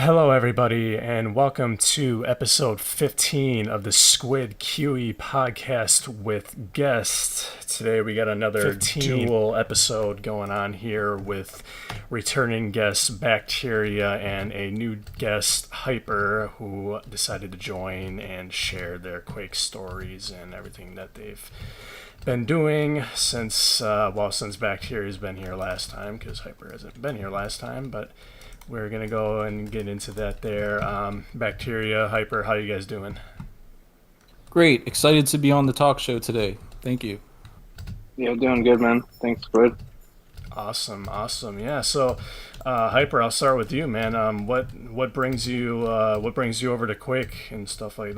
Hello, everybody, and welcome to episode 15 of the Squid QE podcast with guests. Today, we got another 15 dual episode going on here with returning guests B4CTER14 and a new guest Hyper, who decided to join and share their Quake stories and everything that they've been doing since B4CTER has been here last time, because Hyper hasn't been here last time, but we're going to go and get into that there. B4CTER, Hyper, how you guys doing? Great. Excited to be on the talk show today. Thank you. Yeah, doing good, man. Thanks, Squid. Awesome. Yeah. So, Hyper, I'll start with you, man. What brings you over to Quake and stuff Quake?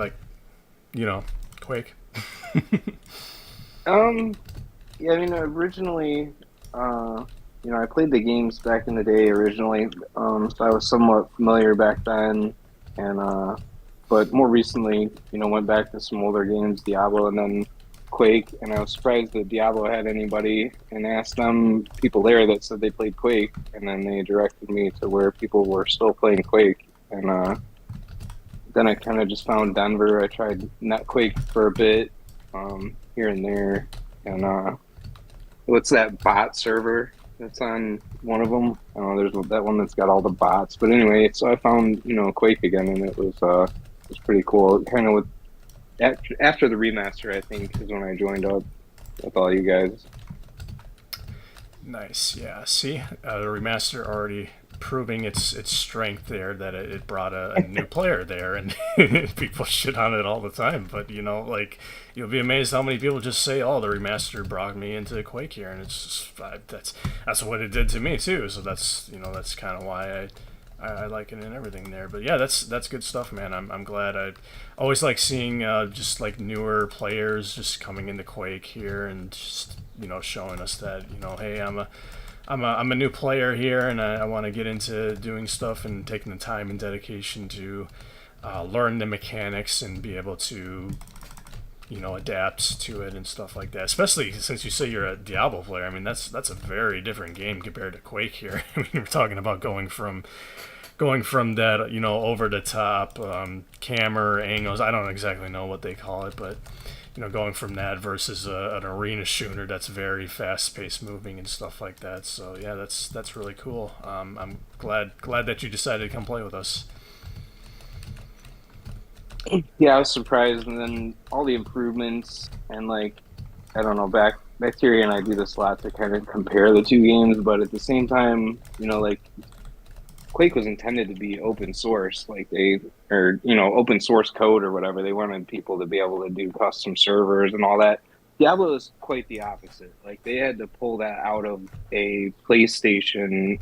Yeah, originally, I played the games back in the day originally, so I was somewhat familiar back then, and but more recently, went back to some older games, Diablo, and then Quake, and I was surprised that Diablo had anybody, and asked them people there that said they played Quake, and then they directed me to where people were still playing Quake, and then I kind of just found Denver. I tried not Quake for a bit, here and there, and what's that bot server that's on one of them? There's that one that's got all the bots. But anyway, so I found Quake again, and it was pretty cool. Kind of with after the remaster, I think, is when I joined up with all you guys. Nice. Yeah. See, the remaster already proving its strength there, that it brought a new player there, and people shit on it all the time, but you'll be amazed how many people just say, oh, the remaster brought me into Quake here, and it's just, that's what it did to me too, so that's kind of why I like it and everything there. But yeah, that's good stuff, man. I'm glad. I always like seeing just like newer players just coming into Quake here and just showing us that hey, I'm a new player here, and I want to get into doing stuff and taking the time and dedication to learn the mechanics and be able to adapt to it and stuff like that. Especially since you say you're a Diablo player. I mean, that's a very different game compared to Quake here. I mean, we're talking about going from that over the top camera angles. I don't exactly know what they call it, but going from that versus an arena shooter that's very fast-paced moving and stuff like that. So yeah, that's really cool. I'm glad that you decided to come play with us. Yeah, I was surprised, and then all the improvements, and like, I don't know, Bacteria and I do this a lot to kind of compare the two games, but at the same time, like Quake was intended to be open source, like open source code or whatever. They wanted people to be able to do custom servers and all that. Diablo is quite the opposite. Like they had to pull that out of a PlayStation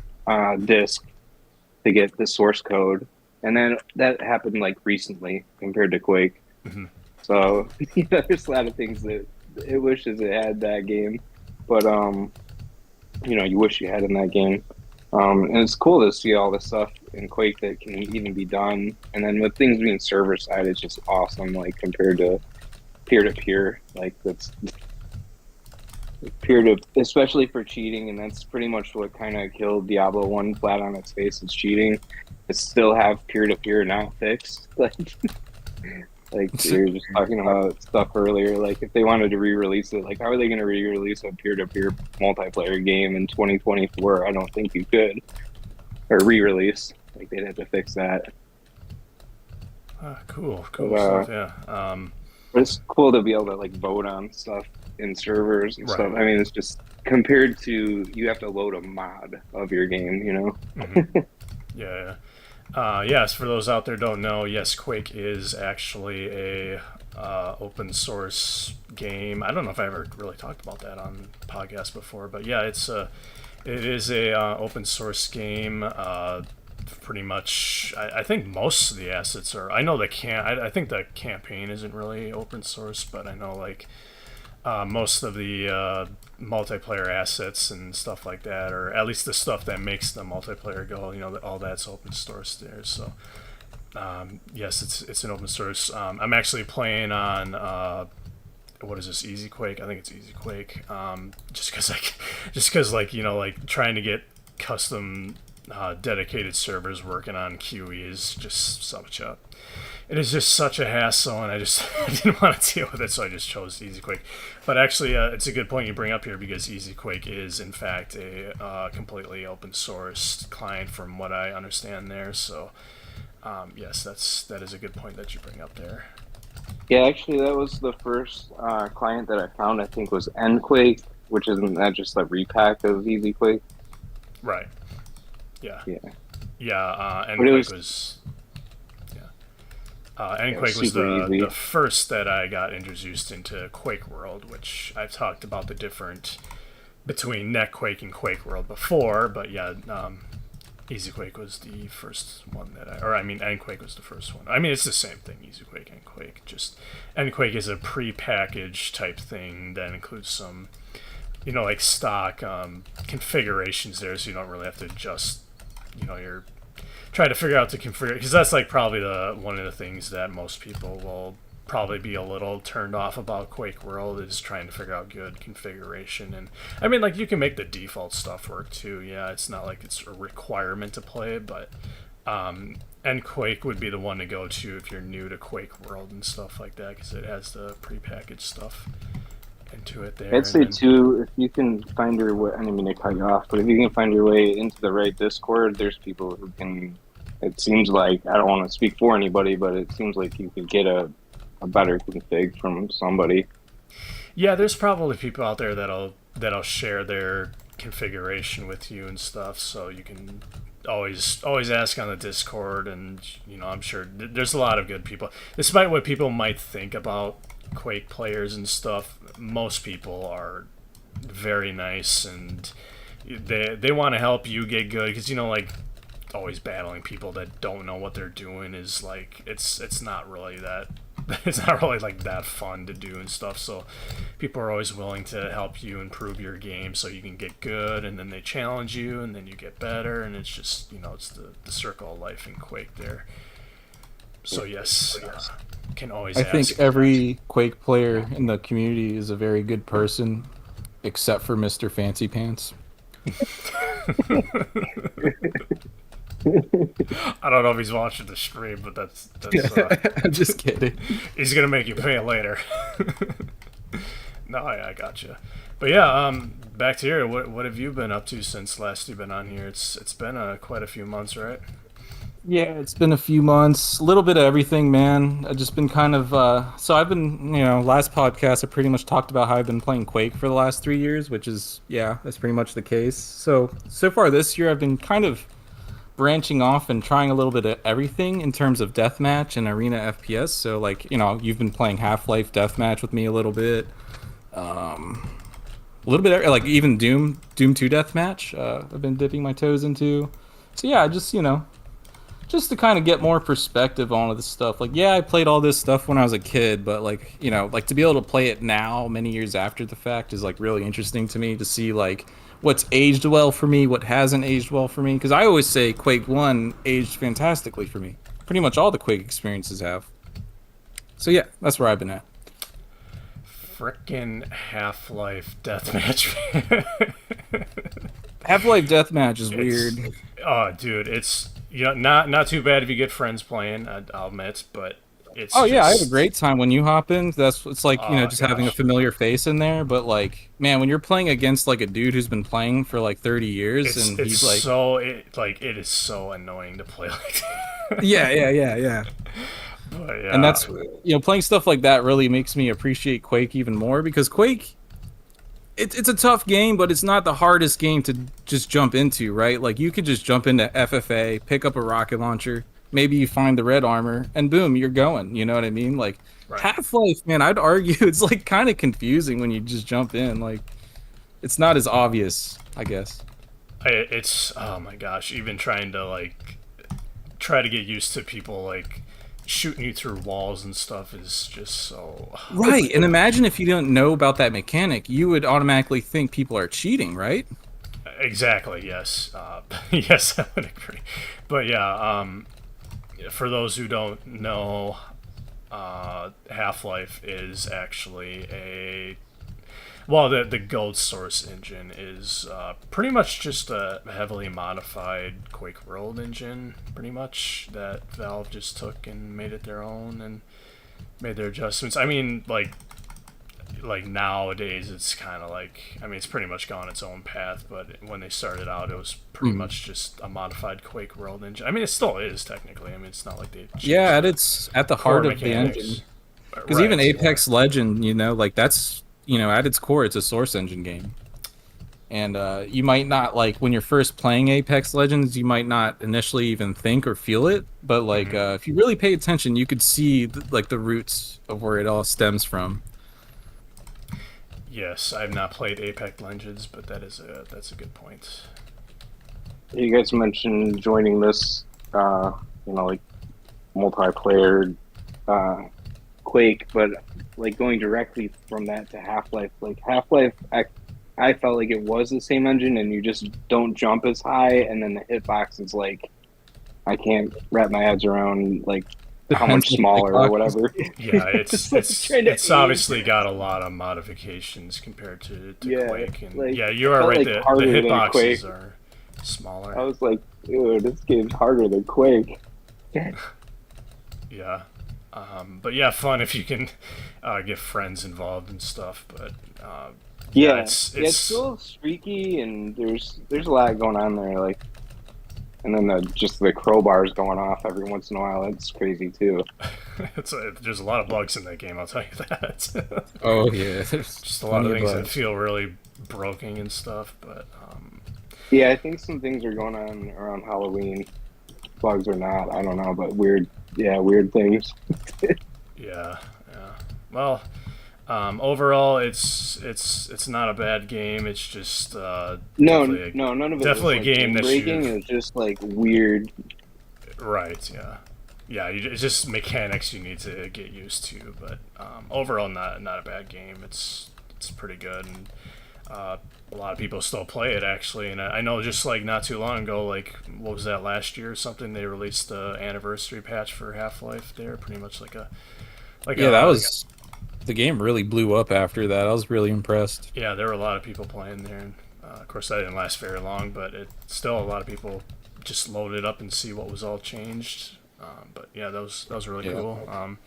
disc to get the source code, and then that happened like recently compared to Quake. Mm-hmm. So there's a lot of things that it wishes it had that game, but you wish you had in that game. And it's cool to see all the stuff in Quake that can even be done. And then with things being server side, it's just awesome, like compared to peer, like that's peer to, especially for cheating. And that's pretty much what kind of killed Diablo 1 flat on its face, is cheating. To still have peer to peer not fixed. Like you were just talking about stuff earlier, like if they wanted to re-release it, like how are they going to re-release a peer-to-peer multiplayer game in 2024? I don't think you could. Or re-release, like they'd have to fix that. Cool But, stuff. Yeah. but it's cool to be able to like vote on stuff in servers and Right. stuff. I mean, it's just compared to you have to load a mod of your game. Mm-hmm. Yeah. Yes, for those out there who don't know, yes, Quake is actually a open source game. I don't know if I ever really talked about that on podcast before, but yeah, it is a open source game. Pretty much, I think most of the assets are. I know I think the campaign isn't really open source, but I know like most of the multiplayer assets and stuff like that, or at least the stuff that makes the multiplayer go, all that's open source there. So yes, it's an open source. I'm actually playing on what is this, Easy Quake? I think it's Easy Quake. Just because like trying to get custom dedicated servers working on QE is just such a it is just such a hassle, and I just I didn't want to deal with it, so I just chose EasyQuake. But actually, it's a good point you bring up here because EasyQuake is in fact a completely open source client, from what I understand there. So yes, that is a good point that you bring up there. Yeah, actually, that was the first client that I found. I think was nQuake, which isn't that just a repack of EasyQuake? Right. Yeah. Yeah, Yeah. but nQuake was. it was nQuake was super the easy. first that I got introduced into Quake World, which I've talked about the different between NetQuake and Quake World before, but yeah, EasyQuake was the first one that I mean, nQuake was the first one. I mean, it's the same thing, EasyQuake and Quake. Just nQuake is a pre-packaged type thing that includes some, like stock configurations there, so you don't really have to adjust, your try to figure out the configure, because that's like probably the one of the things that most people will probably be a little turned off about Quake World, is trying to figure out good configuration. And I mean, like, you can make the default stuff work too. Yeah, it's not like it's a requirement to play, but and Quake would be the one to go to if you're new to Quake World and stuff like that, because it has the prepackaged stuff into it there. I'd say too, if you can find your way. I didn't mean to cut you off, but if you can find your way into the right Discord, there's people who can. It seems like I don't want to speak for anybody, but it seems like you could get a better config from somebody. Yeah, there's probably people out there that'll share their configuration with you and stuff, so you can always ask on the Discord. And I'm sure there's a lot of good people. Despite what people might think about Quake players and stuff, most people are very nice, and they want to help you get good, because like, always battling people that don't know what they're doing is like, it's not really that it's not really like that fun to do and stuff. So people are always willing to help you improve your game so you can get good, and then they challenge you, and then you get better, and it's just it's the circle of life in Quake there. So yes, can always I ask. think every Quake player in the community is a very good person, except for Mr. Fancy Pants. I don't know if he's watching the stream, but that's I'm just kidding. he's gonna make you pay later. No, I gotcha. But yeah, back to here. What have you been up to since last you've been on here? It's been quite a few months, right? Yeah, it's been a few months, a little bit of everything, man. I've just been kind of so I've been, last podcast I pretty much talked about how I've been playing Quake for the last 3 years, which is, yeah, that's pretty much the case. So far this year I've been kind of branching off and trying a little bit of everything in terms of deathmatch and arena FPS. So like, you've been playing Half-Life deathmatch with me a little bit. A little bit like even Doom 2 deathmatch. I've been dipping my toes into. So yeah, just to kind of get more perspective on all this stuff. Like, yeah, I played all this stuff when I was a kid, but like, like to be able to play it now, many years after the fact, is like really interesting to me to see like what's aged well for me, what hasn't aged well for me. Because I always say Quake 1 aged fantastically for me. Pretty much all the Quake experiences have. So yeah, that's where I've been at. Frickin' Half-Life deathmatch. Half-Life deathmatch is weird. Oh, dude, it's not too bad if you get friends playing. I'll admit, but it's. Oh yeah, I have a great time when you hop in. It's like just having a gosh. familiar face in there. But like, man, when you're playing against like a dude who's been playing for like 30 years, and It's he's like, so it is so annoying to play like that. yeah. But yeah, And that's playing stuff like that really makes me appreciate Quake even more, because Quake, it's a tough game, but it's not the hardest game to just jump into, right? Like, you could just jump into FFA, pick up a rocket launcher, maybe you find the red armor, and boom, you're going. You know what I mean? Like, right. Half-Life, man, I'd argue it's like kind of confusing when you just jump in. Like, it's not as obvious, I guess. It's, oh my gosh, even trying to like try to get used to people like shooting you through walls and stuff is just so right. And imagine if you don't know about that mechanic, you would automatically think people are cheating, right? Exactly, yes. Yes, I would agree. But yeah, for those who don't know, Half-Life is actually Well, the gold source engine is pretty much just a heavily modified Quake World engine, pretty much that Valve just took and made it their own and made their adjustments. I mean, like nowadays it's kind of like, I mean, it's pretty much gone its own path, but when they started out it was pretty much just a modified Quake World engine. I mean, it still is technically. I mean, it's not like they changed Yeah, at the heart of the mechanics. engine. Because even Apex Legend, you know, like that's, you know, at its core, it's a source engine game. And you might not, like, when you're first playing Apex Legends, you might not initially even think or feel it. But, like, if you really pay attention, you could see, like, the roots of where it all stems from. Yes, I've not played Apex Legends, but that's a good point. You guys mentioned joining this, like multiplayer Quake, but like going directly from that to Half-Life. Like Half-Life, I felt like it was the same engine, and you just don't jump as high, and then the hitbox is like, I can't wrap my head around like how much smaller or whatever. Yeah, it's obviously got a lot of modifications compared to Quake, and like, yeah, you are right. like The harder than hitboxes Quake. are smaller. I was like, ew, this game's harder than Quake. Yeah, but yeah, fun if you can get friends involved and stuff. But it's still streaky, and there's a lot going on there. Like, and then just the crowbars going off every once in a while. That's crazy too. There's a lot of bugs in that game, I'll tell you that. Oh yeah, there's just a lot of things that feel really broken and stuff. But yeah, I think some things are going on around Halloween. Bugs or not, I don't know, but weird things. yeah. Well, overall, it's not a bad game. It's just none of it. Definitely was, a game that breaking. It was just like weird. Right. Yeah. Yeah. It's just mechanics you need to get used to, but overall, not a bad game. It's pretty good, and a lot of people still play it actually. And I know just like not too long ago, like what was that, last year or something, they released the anniversary patch for Half-Life. There, pretty much the game really blew up after that. I was really impressed. Yeah, there were a lot of people playing there, and of course that didn't last very long, but it still, a lot of people just loaded it up and see what was all changed. But yeah, that was really cool.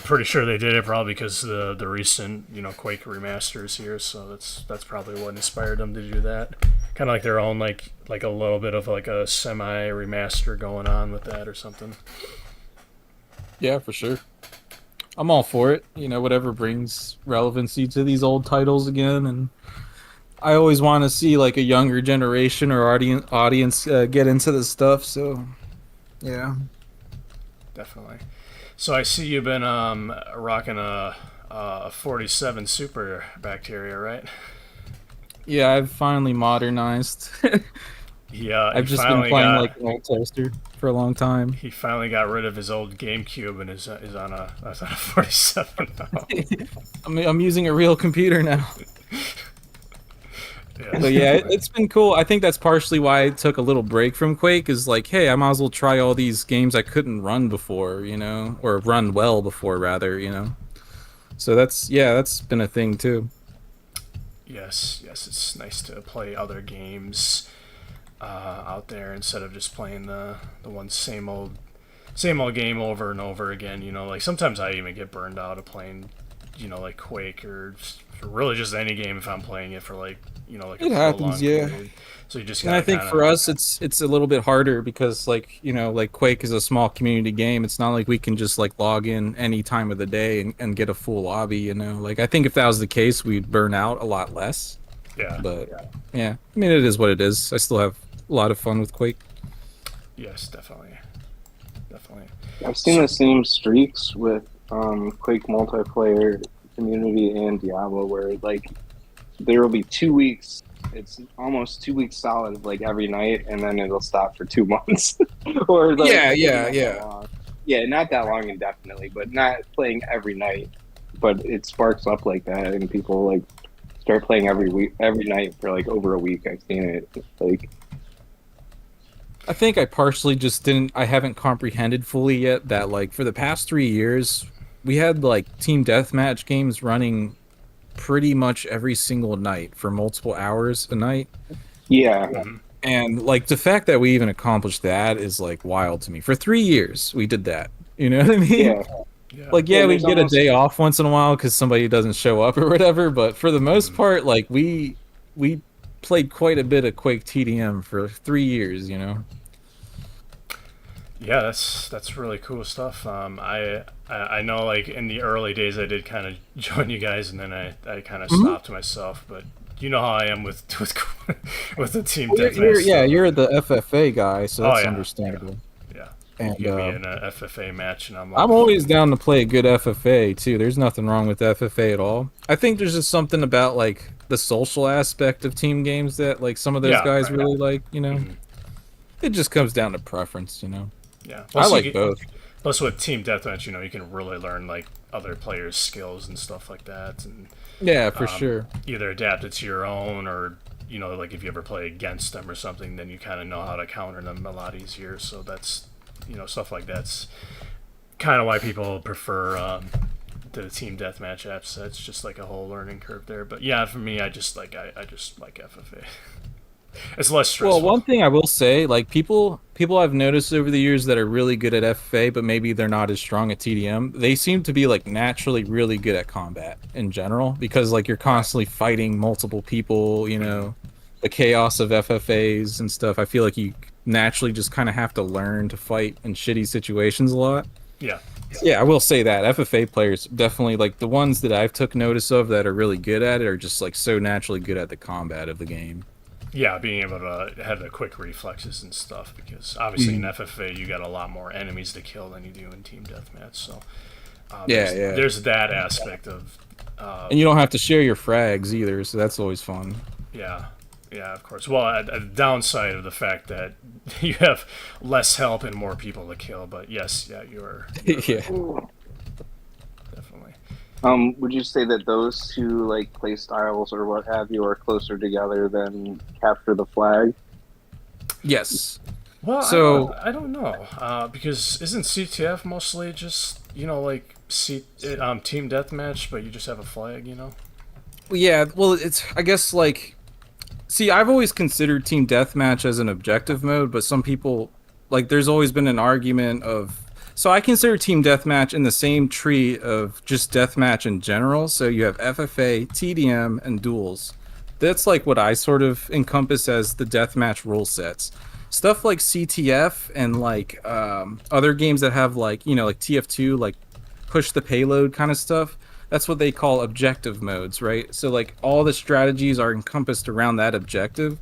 Pretty sure they did it probably because the recent Quake remasters here, so that's probably what inspired them to do that. Kind of like their own like a little bit of like a semi remaster going on with that or something. Yeah, for sure. I'm all for it. Whatever brings relevancy to these old titles again, and I always want to see like a younger generation or audience get into this stuff. So, yeah, definitely. So I see you've been rocking a 47 Super Bacteria, right? Yeah, I've finally modernized. Yeah, I've just been playing like an old toaster for a long time. He finally got rid of his old GameCube and is on a 47 now. I'm using a real computer now. Yeah. So yeah, it's been cool. I think that's partially why I took a little break from Quake. Is like, hey, I might as well try all these games I couldn't run before, or run well before, rather, So that's been a thing too. Yes, it's nice to play other games out there instead of just playing the one same old game over and over again. Like sometimes I even get burned out of playing, like Quake or really just any game if I'm playing it for like like it happens, yeah. period. So you just and I think for us it's a little bit harder because like like Quake is a small community game. It's not like we can just like log in any time of the day and get a full lobby. Like I think if that was the case, we'd burn out a lot less. Yeah. But yeah, I mean, it is what it is. I still have a lot of fun with Quake. Yes, definitely. I've seen the same streaks with Quake multiplayer community and Diablo, where like there will be 2 weeks. It's almost 2 weeks solid, like every night, and then it'll stop for 2 months. Or like, yeah, not that long indefinitely, but not playing every night. But it sparks up like that, and people like start playing every night for like over a week. I've seen it. Like, I think I partially just I haven't comprehended fully yet that like for the past 3 years we had like team deathmatch games running pretty much every single night for multiple hours a night. Yeah, Mhm. And like the fact that we even accomplished that is like wild to me. For 3 years, we did that. You know what I mean? yeah, Yeah. Like, yeah. yeah, And we there's get a almost day off once in a while because somebody doesn't show up or whatever. But for the most Mhm. part, like we played quite a bit of Quake TDM for 3 years. You know? Yeah, that's really cool stuff. I know like in the early days I did kind of join you guys, and then I kind of Mhm. stopped myself. But you know how I am with with the team Well, deathmatch yeah, stuff. you're the FFA guy, so Oh that's yeah, yeah, understandable. yeah. You And get me in a FFA match, and I'm I'm like, always down to play a good FFA too. There's nothing wrong with FFA at all. I think there's just something about like the social aspect of team games that like some of those yeah, guys right. really like, you know. Hmm. It just comes down to preference, you know. Yeah. I like both. Plus with team deathmatch, you can really learn like other players' skills and stuff like that, and Yeah, for sure. either adapt it to your own or like if you ever play against them or something, then you kind of know how to counter them a lot easier. So that's stuff like that's kind of why people prefer the team deathmatch apps. It's just like a whole learning curve there. But yeah, for me, I just like FFA. It's less Well, stressful. one thing I will say, like people I've noticed over the years that are really good at FFA, but maybe they're not as strong at TDM. They seem to be like naturally really good at combat in general because like you're constantly fighting multiple people, you Hmm. know, the chaos of FFAs and stuff. I feel like you naturally just kind of have to learn to fight in shitty situations a lot. Yeah, Yeah, I will say that FFA players definitely like the ones that I've took notice of that are really good at it are just like so naturally good at the combat of the game. yeah, being able to have the quick reflexes and stuff because obviously in FFA you got a lot more enemies to kill than you do in team deathmatch. So Yeah, yeah. there's that aspect of uh, And you don't have to share your frags either, so that's always fun. yeah, yeah, of course. Well, a downside of the fact that you have less help and more people to kill. But yes, yeah, you're right, Yeah. definitely. would you say that those two like play styles or what have you are closer together than capture the flag? Yes. Well, So, I don't know because isn't CTF mostly just like team deathmatch, but you just have a flag. yeah, well, it's I guess like see, I've always considered team deathmatch as an objective mode, but some people like there's always been an argument of so I consider team deathmatch in the same tree of just deathmatch in general. So you have FFA, TDM, and duels. That's like what I sort of encompass as the deathmatch rule sets. Stuff like CTF and like other games that have like like TF2, like push the payload kind of stuff. That's what they call objective modes, right? So like all the strategies are encompassed around that objective.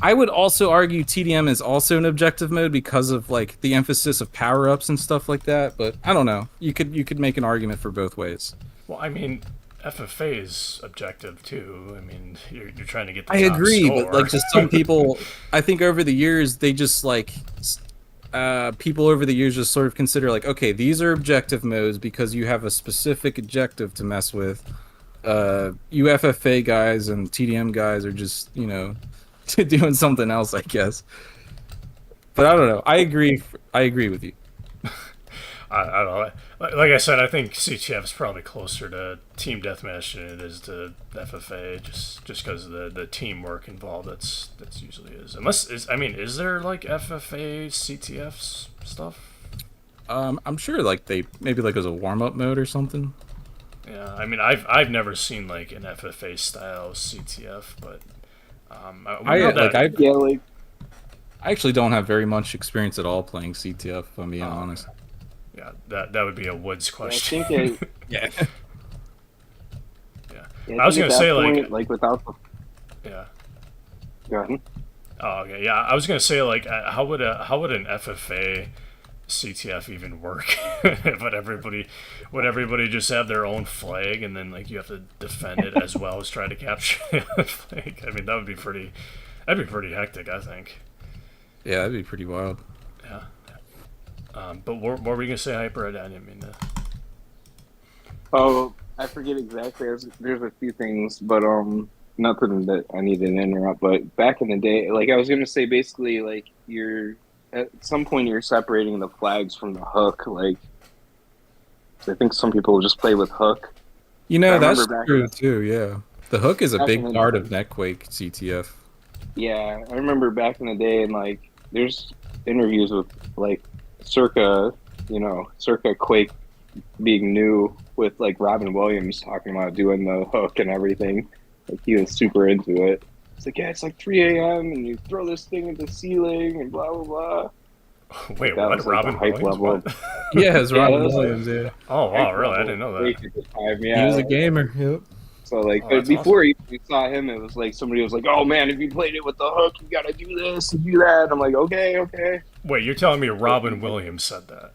I would also argue TDM is also an objective mode because of like the emphasis of power ups and stuff like that. But I don't know. You could make an argument for both ways. Well, I mean, FFA is objective too. I mean, you're trying to get the I top agree, but score. like just some people, I think over the years they just like people over the years just sort of consider like, okay, these are objective modes because you have a specific objective to mess with. You FFA guys and TDM guys are just doing something else, I guess. But I don't know. I agree. I agree with you. I don't know. Like I said, I think CTF is probably closer to team deathmatch than it is to FFA, just because of the teamwork involved. That's usually is. Is there like FFA CTF stuff? I'm sure like they maybe like as a warm up mode or something. Yeah, I mean, I've never seen like an FFA style CTF, but we know I like that. Yeah, like I actually don't have very much experience at all playing CTF. If I'm being Oh, okay. honest. Yeah, that would be a Woods yeah, I question. think it. Yeah. Yeah, Yeah, I I was think at gonna say that like point, like without the. yeah. Go ahead. Oh, okay. Yeah, I was gonna say like how would an FFA CTF even work? But would everybody just have their own flag and then like you have to defend it as well as try to capture the other flag? I mean, that'd be pretty hectic, I think. Yeah, that'd be pretty wild. Yeah. But what were you gonna say, Hyper? I didn't mean to. Oh, I forget exactly. There's a few things, but nothing that I need to interrupt. But back in the day, like I was gonna say, basically, like you're at some point you're separating the flags from the hook. Like I think some people just play with hook. You I know, remember that's back true too, yeah. The hook is a back in big the part of Netquake CTF. yeah, I remember back in the day, and like, there's interviews with like circa, circa Quake being new with like Robin Williams talking about doing the hook and everything. Like he was super into it. It's like, yeah, it's like 3 a.m. and you throw this thing at the ceiling and blah blah blah. Like Wait, that what? was like the Robin hype Williams? level What? of Yeah, it's yeah, that Robin was like Williams, yeah. Oh hype wow, really? I level didn't of know that. Quake at the time. He was Yeah. a gamer, yep. So like, Oh, but that's awesome. before you saw him, it was like somebody was like, "Oh man, if you played it with the hook, you got to do this and do that." I'm like, "Okay, okay." Wait, you're telling me Robin Williams said that?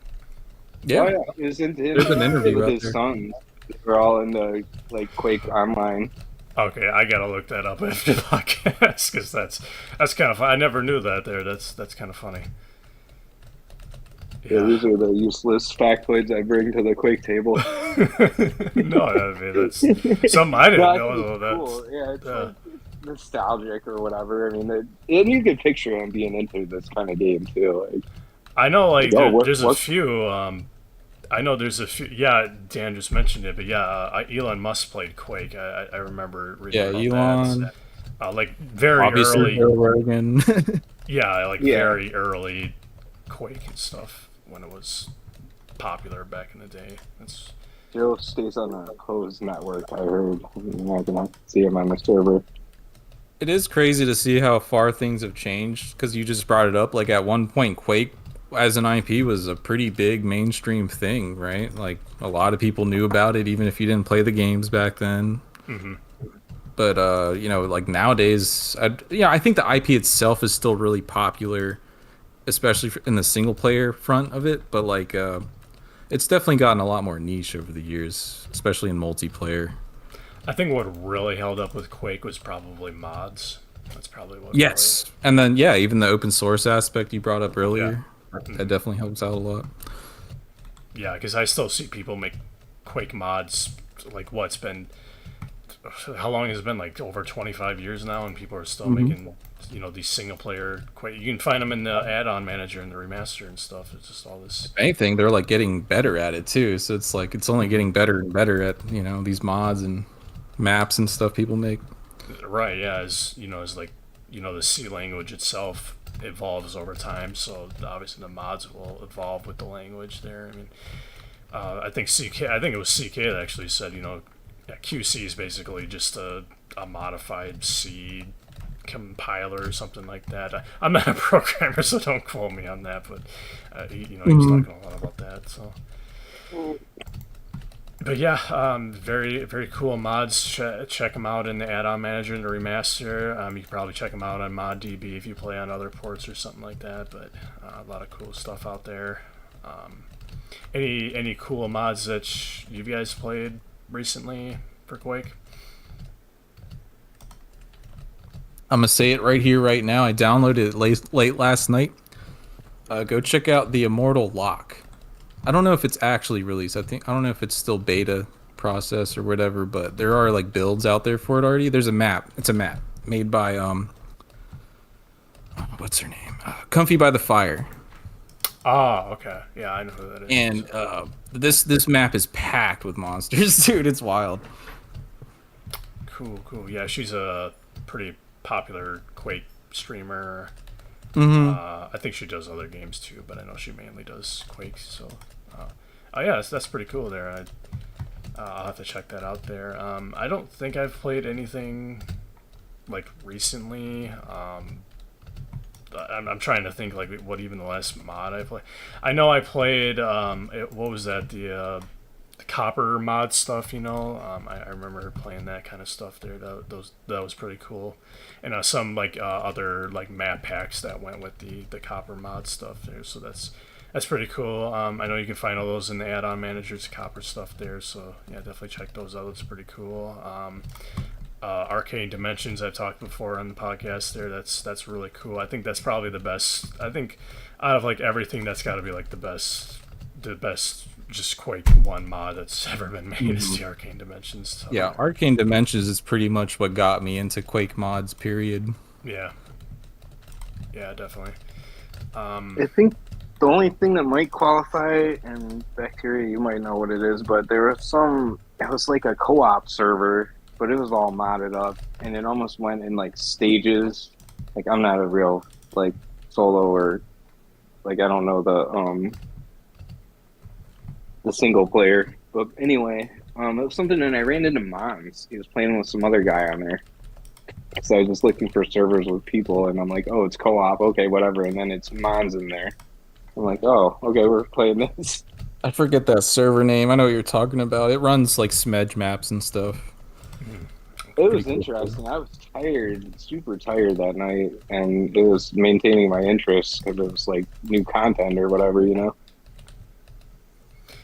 Oh Yeah, yeah, he was into him there's an interview with out his there. sons. They were all into like Quake Online. Okay, I gotta look that up after the podcast because that's kind of fun. I never knew that. That's kind of funny. Yeah, Yeah. these are the useless factoids I bring to the Quake table. No, I mean that's something I No, didn't I think know it's though. cool. Yeah, it's Uh, like it's nostalgic or whatever. I mean, and you can picture him being into this kind of game too. I know, like Oh, there's a what? few. I know there's a few. Yeah, Dan just mentioned it, but yeah, Elon Musk played Quake. I remember reading Yeah, about that. Elon, Like very obviously early. Joe Rogan. Yeah, like Yeah, very early Quake and stuff when it was popular back in the day. That's Joe stays on the Hose network. I heard you're not gonna see him on the server. It is crazy to see how far things have changed because you just brought it up. Like at one point, Quake as an IP was a pretty big mainstream thing, right? Like a lot of people knew about it, even if you didn't play the games back then. But like nowadays, I think the IP itself is still really popular, especially in the single player front of it. But like, it's definitely gotten a lot more niche over the years, especially in multiplayer. I think what really held up with Quake was probably mods. That's probably what Yes, and then yeah, even the open source aspect you brought up really. Yeah. earlier, that definitely helps out a lot. Yeah, because I still see people make Quake mods. Like what's been, how long has it been? Like over 25 years now, and people are still making, these single player Quake. You can find them in the add-on manager and the remaster and stuff. It's just all this. If anything, they're like getting better at it too. So it's like it's only getting better and better at these mods and maps and stuff people make. Right? Yeah, as like, the C language itself evolves over time. So obviously the mods will evolve with the language there. I mean, I think it was CK that actually said, QC is basically just a modified C compiler or something like that. I'm not a programmer, so don't quote me on that. But he was talking a lot about that. So, but yeah, very very cool mods. Check them out in the add-on manager and the remaster. You can probably check them out on ModDB if you play on other ports or something like that. But a lot of cool stuff out there. Any cool mods that you guys played recently for Quake? I'm gonna say it right here, right now. I downloaded it late last night. Go check out the Immortal Lock. I don't know if it's actually released. I don't know if it's still beta process or whatever, but there are like builds out there for it already. There's a map. It's a map made by what's her name? Comfy by the Fire. Ah, okay. Yeah, I know who that is. And this map is packed with monsters, dude. It's wild. Cool. Yeah, she's a pretty popular Quake streamer. I think she does other games too, but I know she mainly does Quake. So, oh yeah, that's pretty cool there. I'll have to check that out there. I don't think I've played anything like recently. I'm trying to think like what even the last mod I played. I know I played what was that, the copper mod stuff, I remember playing that kind of stuff there. That was pretty cool, and some like other like map packs that went with the copper mod stuff there. So that's pretty cool. I know you can find all those in the add-on managers, copper stuff there. So yeah, definitely check those out. It's pretty cool. Arcane Dimensions, I've talked before on the podcast there. That's really cool. I think that's probably the best. I think out of like everything, that's got to be like the best just Quake 1 mod that's ever been made is the Arcane Dimensions. So, Yeah, Arcane Dimensions is pretty much what got me into Quake mods, period. Yeah, definitely. I think the only thing that might qualify, and Bacteria, you might know what it is, but there are some it was like a co-op server, but it was all modded up, and it almost went in like stages. Like I'm not a real like solo or like I don't know the single player, but anyway, it was something, and I ran into Mons. He was playing with some other guy on there, so I was just looking for servers with people, and I'm like, oh, it's co-op, okay, whatever, and then it's Mons in there. I'm like, oh, okay, we're playing this. I forget that server name. I know what you're talking about. It runs like smedge maps and stuff. It Pretty was cool stuff. interesting. I was tired, super tired that night, and it was maintaining my interest because it was like new content or whatever, you know.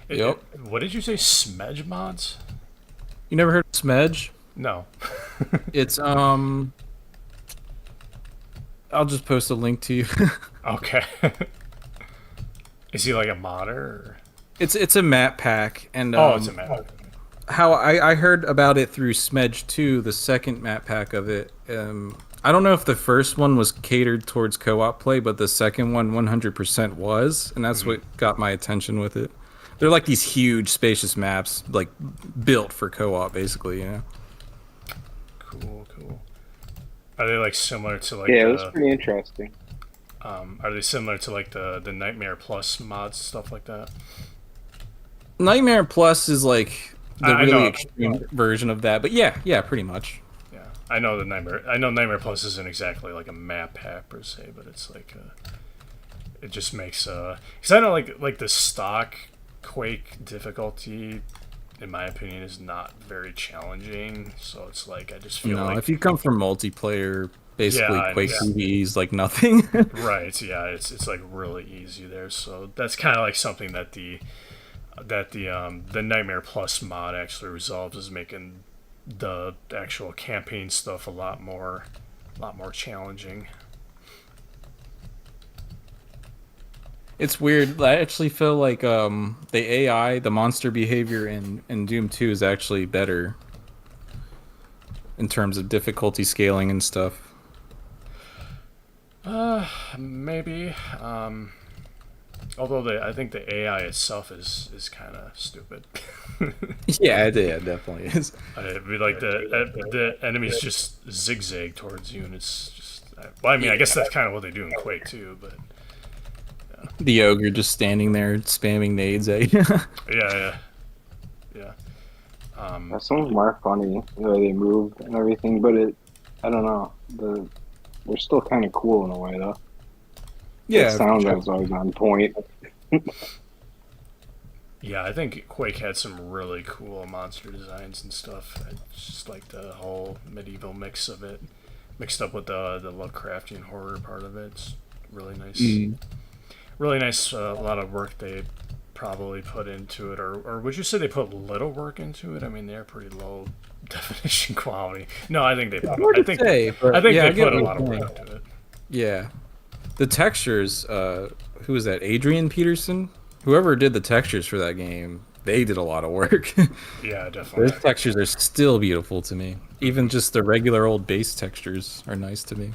Yep. What did you say? Smedge mods? You never heard of smedge? No. It's I'll just post a link to you. Okay. Is he like a modder? Or? It's a map pack, and Oh, it's a map. how I heard about it through Smedge 2, the second map pack of it. I don't know if the first one was catered towards co-op play, but the second one 100% was, and that's what got my attention with it. They're like these huge, spacious maps, like built for co-op, basically. You know. Cool, cool. Are they like similar to like Yeah, it was the? pretty interesting. Are they similar to like the Nightmare Plus mods, stuff like that? Nightmare Plus is like the I really know. extreme version of that, but yeah, pretty much. Yeah, I know the Nightmare. I know Nightmare Plus isn't exactly like a map pack per se, but it's like it just makes because I know like the stock Quake difficulty, in my opinion, is not very challenging. So it's like I just feel No, like if you come from multiplayer, basically yeah, Quake it's, PvE is like nothing. right, yeah, it's like really easy there. So that's kind of like something that the Nightmare Plus mod actually resolves, is making the actual campaign stuff a lot more challenging. It's weird. I actually feel like the AI, the monster behavior in Doom 2 is actually better in terms of difficulty scaling and stuff. Maybe. Although I think the AI itself is kind of stupid. Yeah, it definitely is. I mean, like the enemies just zigzag towards you, and it's just. Well, I mean, I guess that's kind of what they do in Quake too, but The ogre just standing there spamming nades at you. yeah, yeah. Some of them are funny the way they moved and everything, but I don't know, they're still kind of cool in a way though. The Yeah, for sound sure. was always on point. Yeah, I think Quake had some really cool monster designs and stuff. I just like the whole medieval mix of it, mixed up with the Lovecraftian horror part of it. It's really nice. Mm. Really nice. A lot of work they probably put into it, or would you say they put little work into it? I mean, they're pretty low definition quality. No, I think they put. Hard I to think. say, but I think yeah, I they get put a what lot of you're work saying. into it. Yeah, the textures. Who was that? Adrian Peterson. Whoever did the textures for that game, they did a lot of work. Yeah, definitely. Those textures are still beautiful to me. Even just the regular old base textures are nice to me.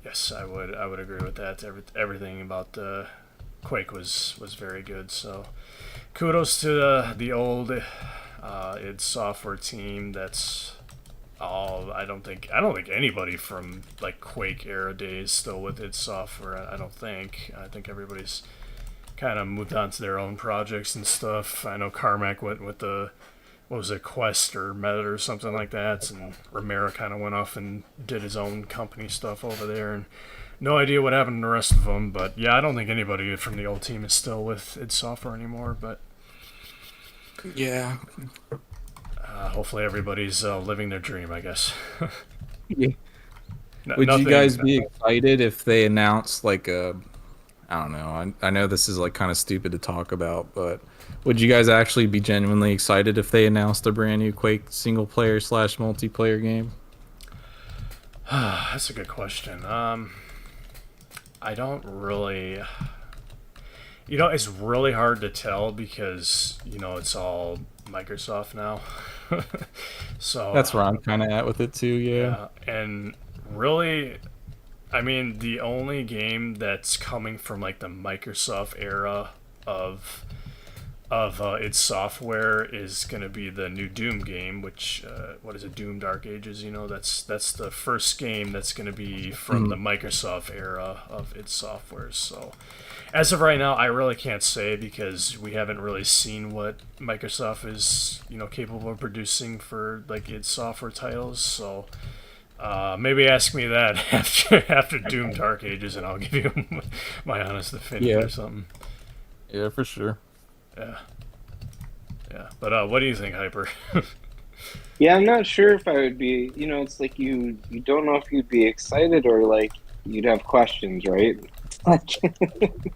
Yes, I would. I would agree with that. Everything about Quake was very good. So, kudos to the old id Software team. That's all. I don't think anybody from like Quake era days still with id Software. I don't think. I think everybody's kind of moved on to their own projects and stuff. I know Carmack went with the what was it, Quest or Meta or something like that, and Romero kind of went off and did his own company stuff over there, and no idea what happened to the rest of them. But yeah, I don't think anybody from the old team is still with id Software anymore. But Yeah. hopefully everybody's living their dream, I guess. Yeah. No, Would you nothing. guys be excited if they announced like a I don't know. I know this is like kind of stupid to talk about, but would you guys actually be genuinely excited if they announced a brand new Quake single player / multiplayer game? That's a good question. I don't really. It's really hard to tell because it's all Microsoft now. So That's where I'm kind of at with it too. Yeah. yeah, and really, I mean, the only game that's coming from like the Microsoft era of of id Software is going to be the new Doom game, which what is it, Doom Dark Ages? That's the first game that's going to be from the Microsoft era of id Software. So as of right now, I really can't say because we haven't really seen what Microsoft is capable of producing for like id Software titles. So maybe ask me that after Doom Dark Ages, and I'll give you my honest opinion or something. Yeah, for sure. Yeah. Yeah. But what do you think, Hyper? Yeah, I'm not sure if I would be. It's like you don't know if you'd be excited or like you'd have questions, right?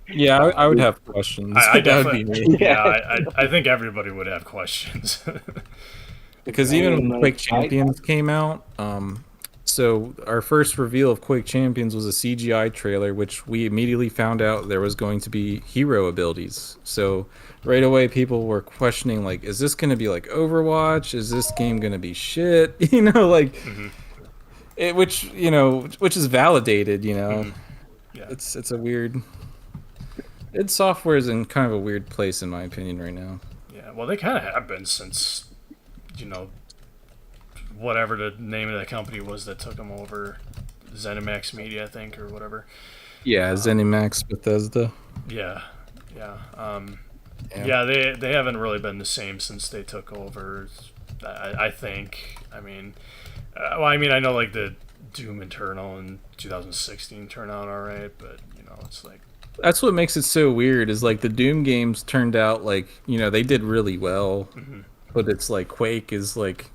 Yeah, I would have questions. I That would definitely. be me. Yeah, I think everybody would have questions. Because I even mean, when like, Quake Champions came out, so our first reveal of Quake Champions was a CGI trailer, which we immediately found out there was going to be hero abilities. So right away, people were questioning, like, is this going to be like Overwatch? Is this game going to be shit? Like, which is validated. Yeah. It's a weird. Id Software is in kind of a weird place, in my opinion, right now. Yeah. Well, they kind of have been since, whatever the name of that company was that took them over, ZeniMax Media, I think, or whatever. Yeah, ZeniMax, Bethesda. Yeah. Yeah. Yeah. Yeah, they haven't really been the same since they took over. I think. I mean, I know like the Doom Eternal in 2016 turned out all right, but it's like That's what makes it so weird. Is like the Doom games turned out like they did really well, but it's like Quake is like.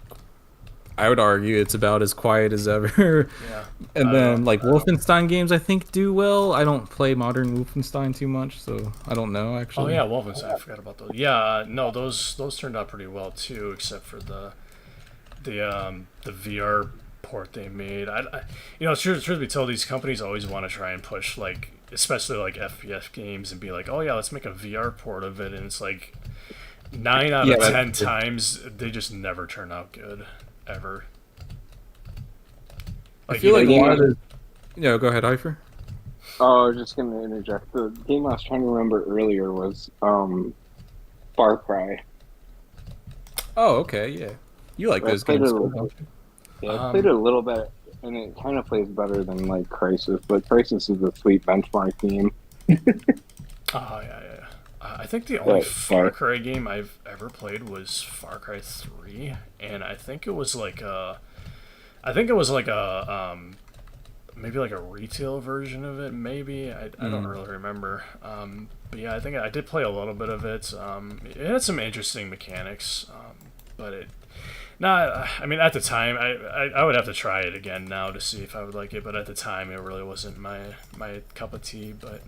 I would argue it's about as quiet as ever. Yeah. And then like Wolfenstein games I think do well. I don't play modern Wolfenstein too much, so I don't know Oh actually. yeah, Wolfenstein. I forgot about those. Yeah, no, those turned out pretty well too, except for the VR port they made. Truth be told, these companies always want to try and push like, especially like FPS games, and be like, oh yeah, let's make a VR port of it, and it's like 9 out of 10 times they just never turn out good, ever. I feel like a lot of the... go ahead, Hyper. Oh, I was just gonna interject. The game I was trying to remember earlier was Far Cry. Oh, okay, yeah. You like those games? Yeah, I played it a little bit, and it kind of plays better than like Crysis, but Crysis is a sweet benchmark game. Oh yeah. I think the only Far Cry game I've ever played was Far Cry 3, and I think it was like a maybe like a retail version of it. Maybe I don't really remember. But yeah, I think I did play a little bit of it. It had some interesting mechanics, but it. Nah, I mean, at the time, I would have to try it again now to see if I would like it. But at the time, it really wasn't my cup of tea. But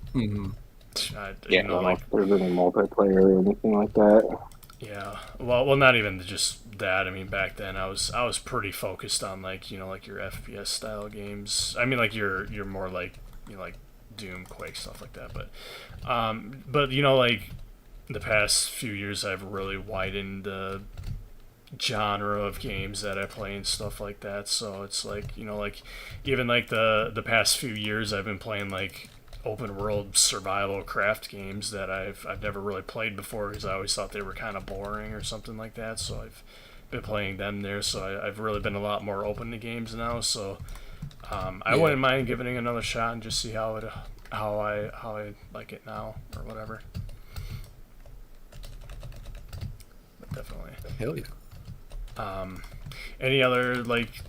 Like there's any multiplayer or anything like that. Yeah, well, not even just that. I mean, back then I was pretty focused on like like your FPS style games. I mean, like you're more like like Doom, Quake, stuff like that. But like the past few years, I've really widened the genre of games that I play and stuff like that. So it's like like even like the past few years, I've been playing like open world survival craft games that I've never really played before because I always thought they were kind of boring or something like that. So I've been playing them there. So I've really been a lot more open to games now. So I wouldn't mind giving it another shot and just see how I like it now or whatever. But definitely. Hell yeah. Any other like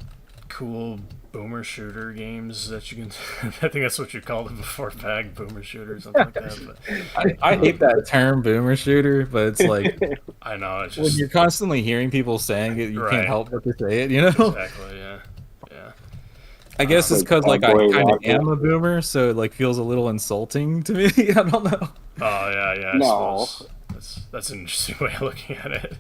cool boomer shooter games that you can I think that's what you called it before, Pag, boomer shooter or something like that. But I hate that term boomer shooter, but it's like I know it's when just you're constantly hearing people saying it, you Right. can't help but to say it, exactly, yeah. I guess it's because like I Boy kind of Rocket. am a boomer, so it like feels a little insulting to me. I don't know. Oh yeah, I No. suppose that's an interesting way of looking at it.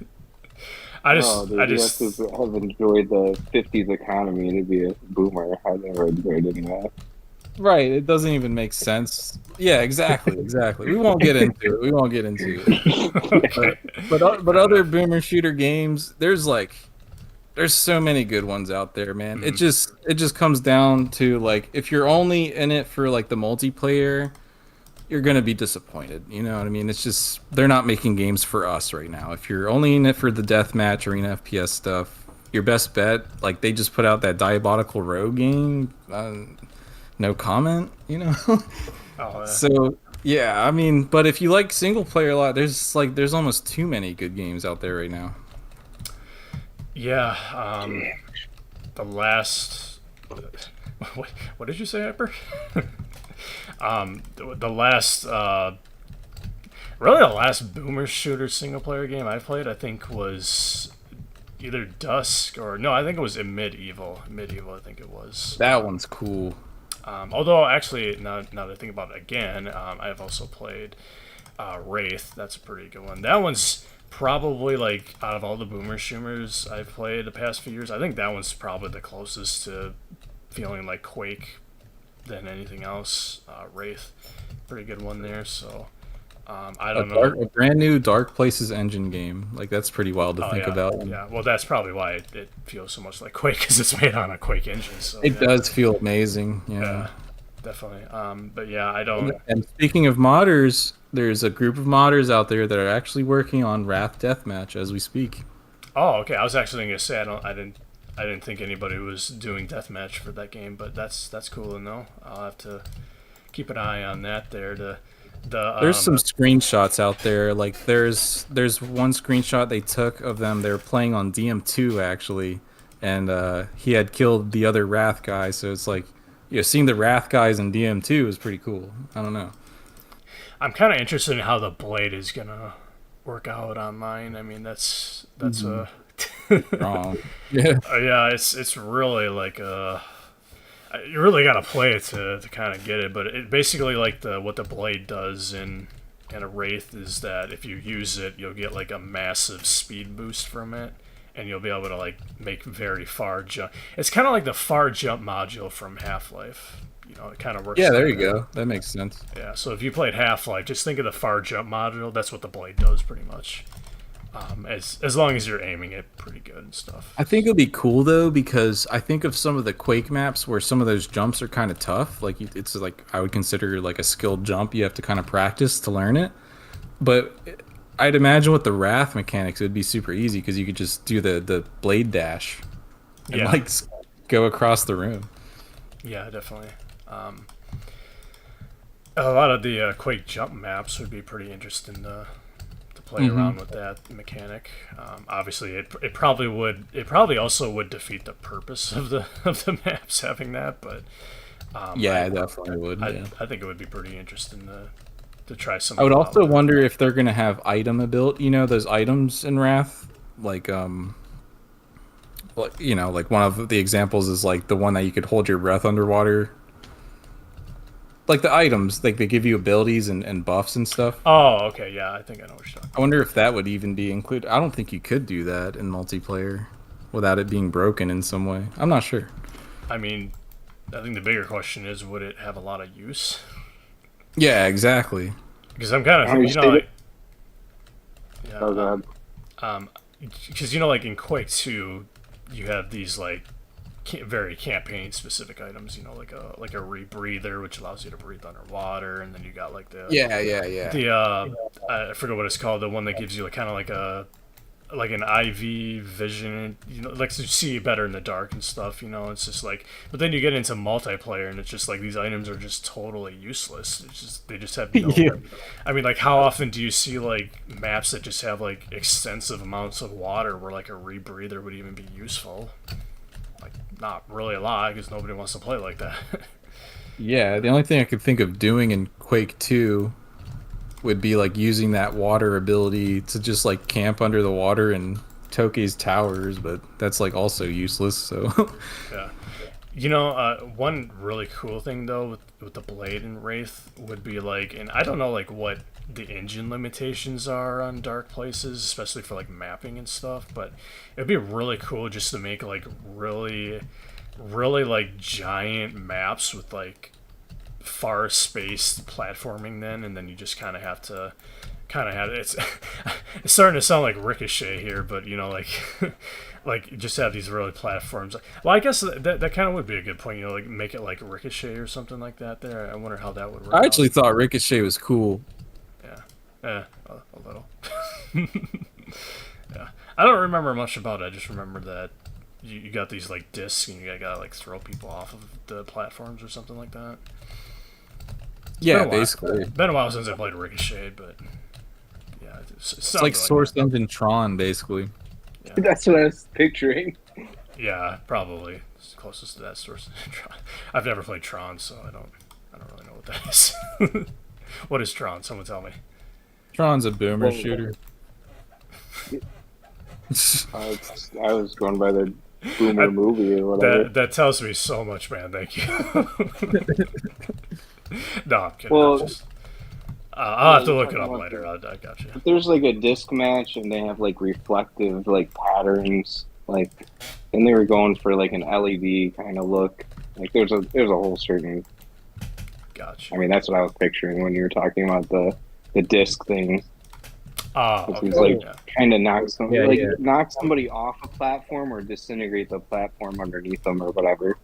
You have to have enjoyed the '50s economy to be a boomer. I never enjoyed any of that. Right, it doesn't even make sense. Yeah, exactly. We won't get into it. Okay. But other boomer shooter games, there's so many good ones out there, man. It just comes down to like if you're only in it for like the multiplayer, you're gonna be disappointed. You know what I mean? It's just they're not making games for us right now. If you're only in it for the deathmatch arena FPS stuff, your best bet, like they just put out that Diabolical Rogue game. No comment. You know. Oh, So yeah, I mean, but if you like single player a lot, there's almost too many good games out there right now. yeah. The last. What did you say, Hyper? The last. Really, the last boomer shooter single player game I played, I think, was either Dusk or no, I think it was in Medieval. Medieval, I think it was. That one's cool. Although, actually, now that I think about it again, I have also played Wraith. That's a pretty good one. That one's probably, like, out of all the boomer shooters I've played the past few years, I think that one's probably the closest to feeling like Quake than anything else. Wraith, pretty good one there. So I don't know. A brand new Dark Places engine game. Like that's pretty wild to think Yeah, about. yeah. Well, that's probably why it feels so much like Quake because it's made on a Quake engine. So It yeah. does feel amazing. Yeah. Yeah, definitely. But yeah, I don't. And speaking of modders, there's a group of modders out there that are actually working on Wrath Deathmatch as we speak. Oh, okay. I was actually gonna say I didn't think anybody was doing deathmatch for that game, but that's cool to know. I'll have to keep an eye on that. There, There's some screenshots out there. Like there's one screenshot they took of them. They were playing on DM2 actually, and he had killed the other Wrath guy. So it's like, seeing the Wrath guys in DM2 is pretty cool. I don't know. I'm kind of interested in how the blade is gonna work out online. I mean, that's Wrong. Yeah. yeah, it's really like you really gotta play it to kind of get it. But it basically like what the blade does in a Wraith is that if you use it, you'll get like a massive speed boost from it, and you'll be able to like make very far jump. It's kind of like the far jump module from Half-Life. It kind of works. Yeah, there like you that. go. That makes sense. Yeah, so if you played Half-Life, just think of the far jump module. That's what the blade does pretty much. As long as you're aiming it pretty good and stuff. I think it'll be cool though because I think of some of the Quake maps where some of those jumps are kind of tough. Like it's like I would consider like a skilled jump. You have to kind of practice to learn it. But I'd imagine with the Wrath mechanics, it would be super easy because you could just do the blade dash and Yeah. like go across the room. Yeah, definitely. A lot of the Quake jump maps would be pretty interesting to play around with that mechanic. Obviously, it probably also would defeat the purpose of the maps having that, but Yeah, I definitely would. Yeah. I think it would be pretty interesting to try some. I would also wonder if they're gonna have item ability. Those items in Wrath, like like one of the examples is like the one that you could hold your breath underwater. Like the items, like they give you abilities and buffs and stuff. Oh, okay, yeah, I think I know what you're talking. I wonder if that would even be included. I don't think you could do that in multiplayer without it being broken in some way. I'm not sure. I mean, I think the bigger question is, would it have a lot of use? Yeah, exactly. Because I'm kind of, yeah, Oh god. because like in Quake 2, you have these like very campaign specific items. Like a rebreather, which allows you to breathe underwater, and then you got like the I forget what it's called, the one that gives you kind of like an IV vision, like to see better in the dark and stuff. It's just like, but then you get into multiplayer, and it's just like these items are just totally useless. They just have no. Yeah. I mean, like, how often do you see like maps that just have like extensive amounts of water where like a rebreather would even be useful? Like, not really a lot, because nobody wants to play like that. Yeah, the only thing I could think of doing in Quake 2 would be like using that water ability to just like camp under the water in Tokei's towers, but that's like also useless. So Yeah. One really cool thing though with the blade and Wraith would be like, and I don't know like what the engine limitations are on Dark Places, especially for like mapping and stuff, but it'd be really cool just to make like really, really like giant maps with like far spaced platforming then, and then you just kind of have to it's it's starting to sound like Ricochet here, but you know, like like you just have these really platforms. Well, I guess that kind of would be a good point. You know, like make it like Ricochet or something like that. There, I wonder how that would work. I actually thought Ricochet was cool. Yeah, a little. Yeah, I don't remember much about it. I just remember that you got these like discs and you gotta like throw people off of the platforms or something like that. Yeah, basically. Been a while since I played Ricochet, but yeah, it's like Source Engine Tron, basically. Yeah. That's what I was picturing. Yeah, probably it's closest to that Source. I've never played Tron, so I don't really know what that is. What is Tron? Someone tell me. Tron's a boomer shooter. I was going by the boomer movie or whatever. That tells me so much, man. Thank you. No, I'm kidding. Well, I'll have to look it up later. I got you. There's like a disc match, and they have like reflective like patterns, like, and they were going for like an LED kind of look. Like there's a whole certain. Gotcha. I mean, that's what I was picturing when you were talking about the disc thing. Okay. It's like kind of knock somebody off a platform or disintegrate the platform underneath them or whatever.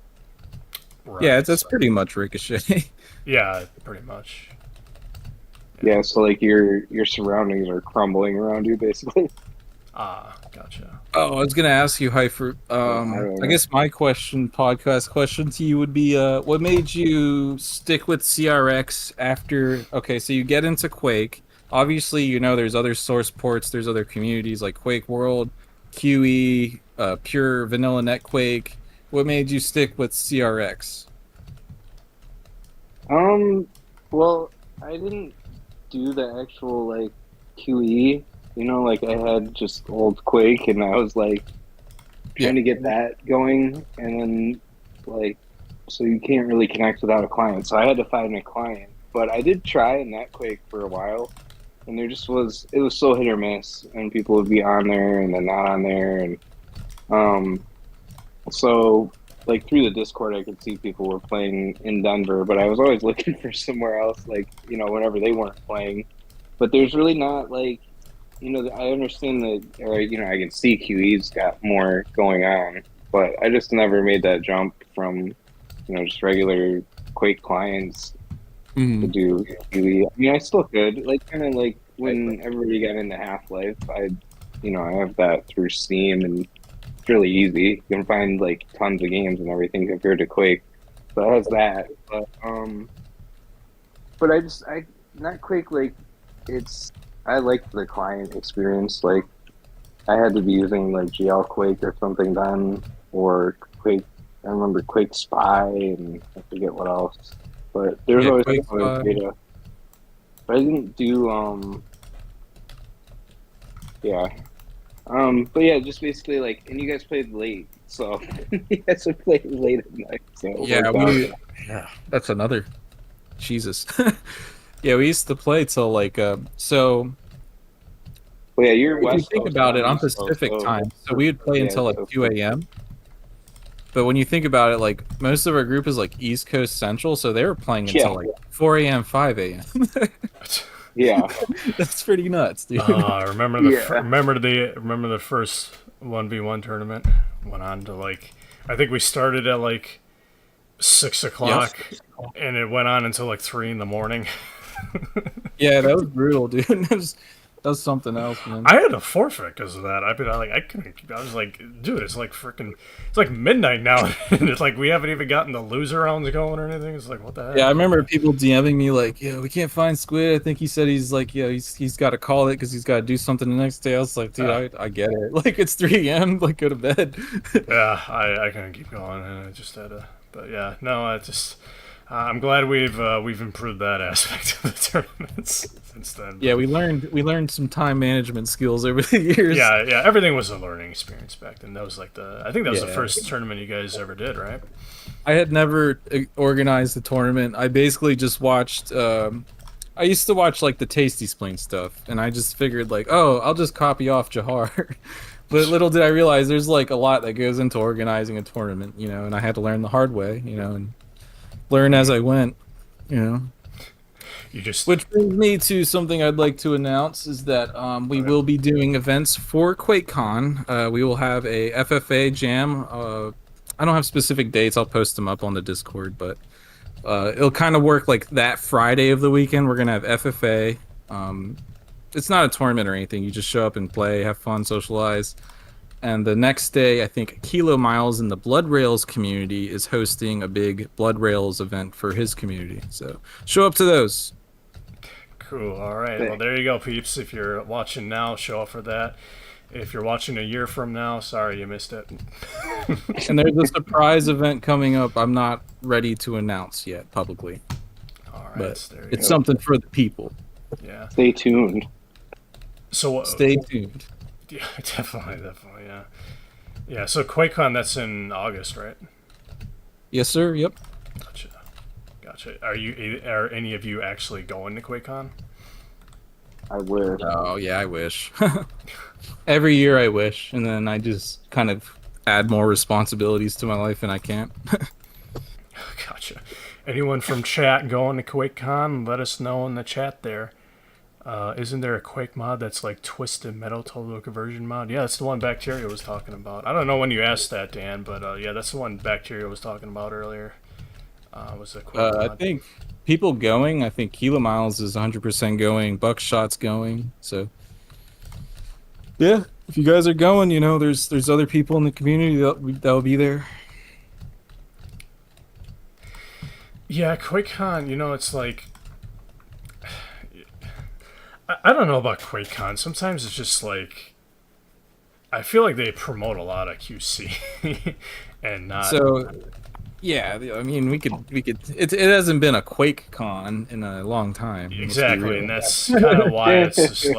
Right. Yeah, that's pretty much Ricochet. Yeah, pretty much. Yeah, so like your surroundings are crumbling around you, basically. Gotcha. Oh, I was gonna ask you, Hyper. I guess my podcast question to you would be, what made you stick with CRX after? Okay, so you get into Quake. Obviously, you know there's other source ports, there's other communities like Quake World, QE, Pure Vanilla Net Quake. What made you stick with CRX? Well, I didn't do the actual like QE. You know, like I had just old Quake, and I was like trying to get that going, and then like so you can't really connect without a client. So I had to find a client, but I did try Net Quake for a while. And it was so hit or miss, and people would be on there and then not on there, and so like through the Discord I could see people were playing in Denver, but I was always looking for somewhere else, like, you know, whenever they weren't playing. But there's really not like, you know, I understand that, or you know, I can see QE's got more going on, but I just never made that jump from, you know, just regular Quake clients to do QE. I mean, I still could, like, kind of like when everybody got into Half-Life, I have that through Steam, and it's really easy. You can find like tons of games and everything compared to Quake. So it has that, but I not Quake, like I like the client experience. Like I had to be using like GL Quake or something then, or Quake. I remember Quake Spy, and I forget what else. But there's always other data. But I didn't do but yeah, just basically like, and you guys played late, so you guys played late at night. So that's another. Jesus. Yeah, we used to play till like so. Well, yeah, you're if West you think Coast, about it, on Pacific time, so we would play until like 2 a.m. But when you think about it, like most of our group is like East Coast Central, so they were playing until like 4 a.m., 5 a.m. Yeah, that's pretty nuts, dude. Remember the first 1v1 tournament went on to like, I think we started at like 6 o'clock, and it went on until like 3 in the morning. Yeah, that was brutal, dude. That was something else, man. I had to forfeit because of that. I couldn't. I was like, dude, it's like midnight now, and it's like we haven't even gotten the loser rounds going or anything. It's like, what the heck? Yeah, I remember people DMing me like, "Yeah, we can't find Squid." I think he said he's like, "Yeah, he's got to call it because he's got to do something the next day." I was like, "Dude, I get it. Like, it's 3 a.m. Like, go to bed." Yeah, I couldn't keep going, and I just had to. But yeah, no, I just. I'm glad we've improved that aspect of the tournaments since then. Yeah, we learned some time management skills over the years. Yeah, everything was a learning experience back then. That was like I think that was the first tournament you guys ever did, right? I had never organized a tournament. I basically just watched. I used to watch like the Tasty Spleen stuff, and I just figured like, oh, I'll just copy off Jahar. But little did I realize there's like a lot that goes into organizing a tournament, you know, and I had to learn the hard way, you know, and learn as I went. You know. You just Which brings me to something I'd like to announce is that we will be doing events for QuakeCon. We will have a FFA jam. I don't have specific dates. I'll post them up on the Discord, but it'll kind of work like that Friday of the weekend. We're gonna have FFA. It's not a tournament or anything. You just show up and play, have fun, socialize. And the next day, I think Kilo Miles in the Blood Rails community is hosting a big Blood Rails event for his community. So show up to those. cool. All right. Well, there you go, peeps. If you're watching now, show up for that. If you're watching a year from now, sorry you missed it. And there's a surprise event coming up I'm not ready to announce yet publicly. All right. But There you it's go. something for the people. Yeah. Stay tuned. So Stay tuned. Yeah, definitely, yeah. Yeah. So QuakeCon, that's in August, right? Yes, sir. Yep. Gotcha. Are any of you actually going to QuakeCon? I wish. Oh, yeah, I wish. Every year I wish, and then I just kind of add more responsibilities to my life, and I can't. Gotcha. Anyone from chat going to QuakeCon? Let us know in the chat there. Isn't there a Quake mod that's like Twisted Metal Total Conversion mod? Yeah, that's the one Bacteria was talking about. I don't know when you asked that, Dan, but yeah, that's the one Bacteria was talking about earlier. Was the Quake mod. I think people going, I think Kilo Miles is 100% going, Buckshot's going, so... Yeah, if you guys are going, you know, there's other people in the community that'll be there. Yeah, QuakeCon, you know, it's like... I don't know about QuakeCon. Sometimes it's just like... I feel like they promote a lot of QC. And not... So, yeah, I mean, we could. It hasn't been a QuakeCon in a long time. Let's be Exactly, real. and that's kind of why it's just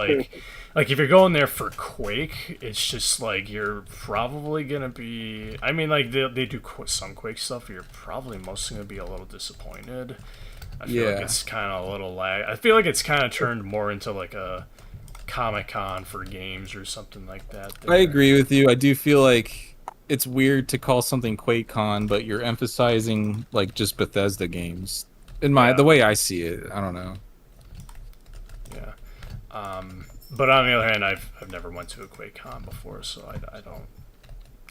like if you're going there for Quake, it's just like you're probably gonna be. I mean, like they do some Quake stuff. You're probably mostly gonna be a little disappointed. I feel like it's kind of a little lag. I feel like it's kind of turned more into like a Comic-Con for games or something like that. I agree with you. I do feel like it's weird to call something QuakeCon, but you're emphasizing like just Bethesda games. The way I see it, I don't know. Yeah. But on the other hand, I've never went to a QuakeCon before, so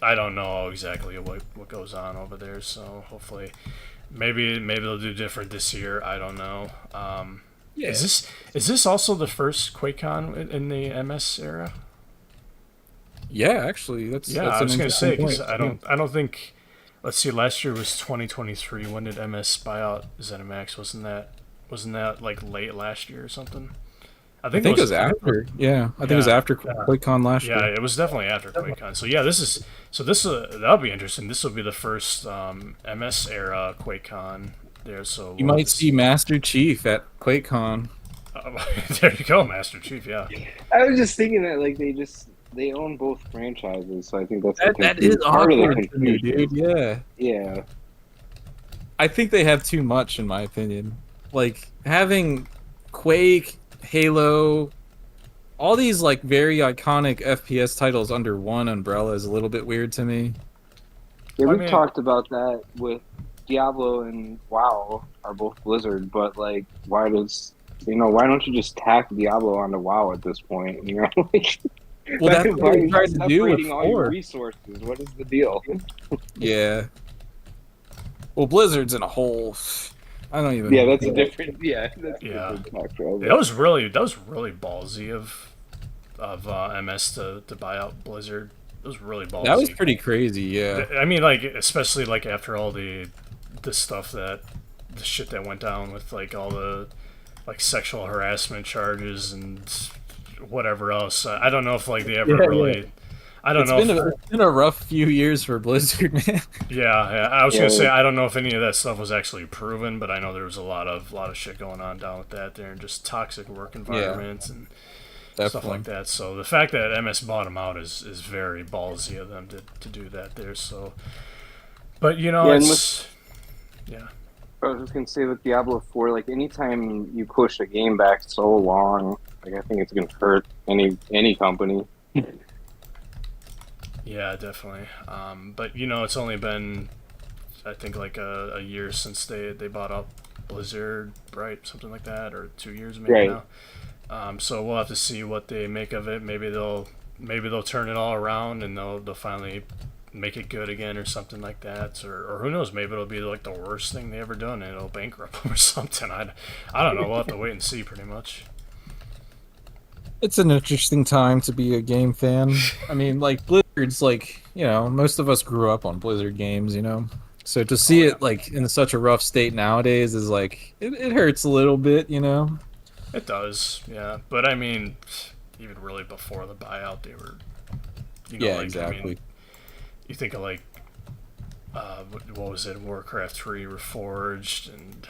I don't know exactly what goes on over there. So hopefully, maybe they'll do different this year. I don't know. Yeah. Is this also the first QuakeCon in the MS era? Yeah, actually, that's I was gonna say because point. I don't think. Let's see. Last year was 2023. When did MS buy out ZeniMax? Wasn't that like late last year or something? I think it was after. Yeah, I think it was after QuakeCon last year. Yeah, it was definitely after QuakeCon. So yeah, that'll be interesting. This will be the first MS era QuakeCon there. So You might see Master Chief at QuakeCon. There you go, Master Chief. Yeah. I was just thinking that like they own both franchises, so I think that's That is part of the awkward to me, confusion. dude. Yeah. Yeah. I think they have too much, in my opinion. Like having Quake, Halo, all these like very iconic FPS titles under one umbrella is a little bit weird to me. Yeah, I we've mean- talked about that with Diablo and WoW are both Blizzard, but like, why don't you just tack Diablo onto WoW at this point? You know, like, Well, that's what they tried to do with separating all your 4. resources. What is the deal? Yeah. Well, Blizzard's in a whole. I don't even. Yeah, that's a different. Yeah, that's Yeah. a different talk, That was really ballsy of MS to buy out Blizzard. It was really ballsy. That was pretty crazy. Yeah. I mean, like especially like after all the stuff the shit that went down with like all the like sexual harassment charges and whatever else. I don't know if like they ever really. I don't know. It's been a rough few years for Blizzard, man. Yeah, I was gonna say I don't know if any of that stuff was actually proven, but I know there was a lot of shit going on down with that there, and just toxic work environments and stuff like that. So the fact that MS bought them out is very ballsy of them to do that there. So, but you know, it's I was just gonna say with Diablo 4, like anytime you push a game back so long, like I think it's gonna hurt any company. Yeah, definitely. But you know, it's only been I think like a year since they bought up Blizzard, right? Something like that, or 2 years maybe Right. now. So we'll have to see what they make of it. Maybe they'll turn it all around and they'll finally make it good again or something like that. Or who knows? Maybe it'll be like the worst thing they ever done and it'll bankrupt them or something. I don't know. We'll have to wait and see pretty much. It's an interesting time to be a game fan. I mean, like Blizzard's like, most of us grew up on Blizzard games. So to Oh see yeah, it like in such a rough state nowadays is like it hurts a little bit. it does. Yeah, but I mean, even really before the buyout, they were, Yeah, like I mean, exactly. you think of like what was it, Warcraft 3 Reforged, and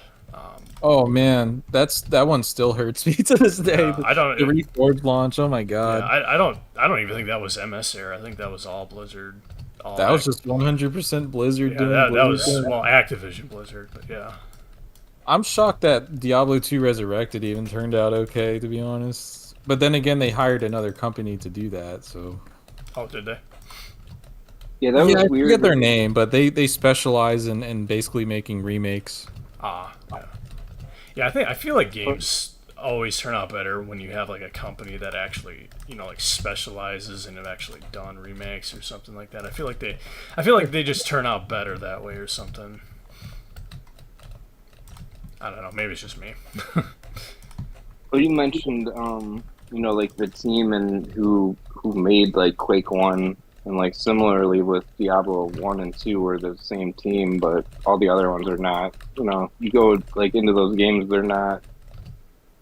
Oh man, that one still hurts me to this day. yeah, The, I don't. the Reforged launch, oh my Yeah, god. I don't even think that was MS era. I think that was all Blizzard. All That was act. just 100% Blizzard Yeah, doing that Blizzard was thing. well Activision Blizzard, but yeah. I'm shocked that Diablo 2 Resurrected even turned out okay, to be honest. But then again, they hired another company to do that, so Oh, did they? Yeah, that yeah, was I weird. forget their name, but they specialize in basically making remakes. Yeah. Yeah, I feel like games always turn out better when you have like a company that actually like specializes and have actually done remakes or something like that. I feel like they just turn out better that way or something. I don't know. Maybe it's just me. Well, you mentioned, like the team and who made like Quake 1, and like similarly with Diablo 1 and 2 were the same team, but all the other ones are not. You go like into those games, they're not.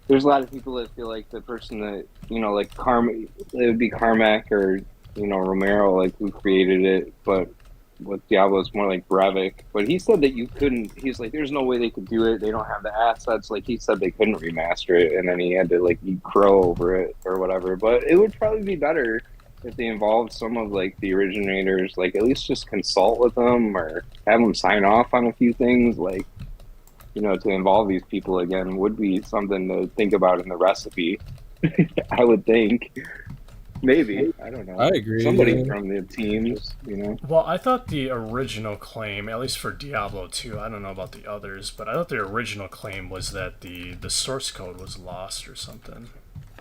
There's a lot of people that feel like the person that like it would be Carmack or Romero, like who created it, but with Diablo, it's more like Brevik. But he said that you couldn't. He's like, there's no way they could do it. They don't have the assets. Like he said, they couldn't remaster it, and then he had to like eat crow over it or whatever. But it would probably be better if they involved some of like the originators, like at least just consult with them or have them sign off on a few things, like to involve these people again would be something to think about in the recipe. I would think. Maybe. I don't know. I agree. Somebody Yeah. from the teams. Well, I thought the original claim, at least for Diablo 2, I don't know about the others, but I thought the original claim was that the source code was lost or something.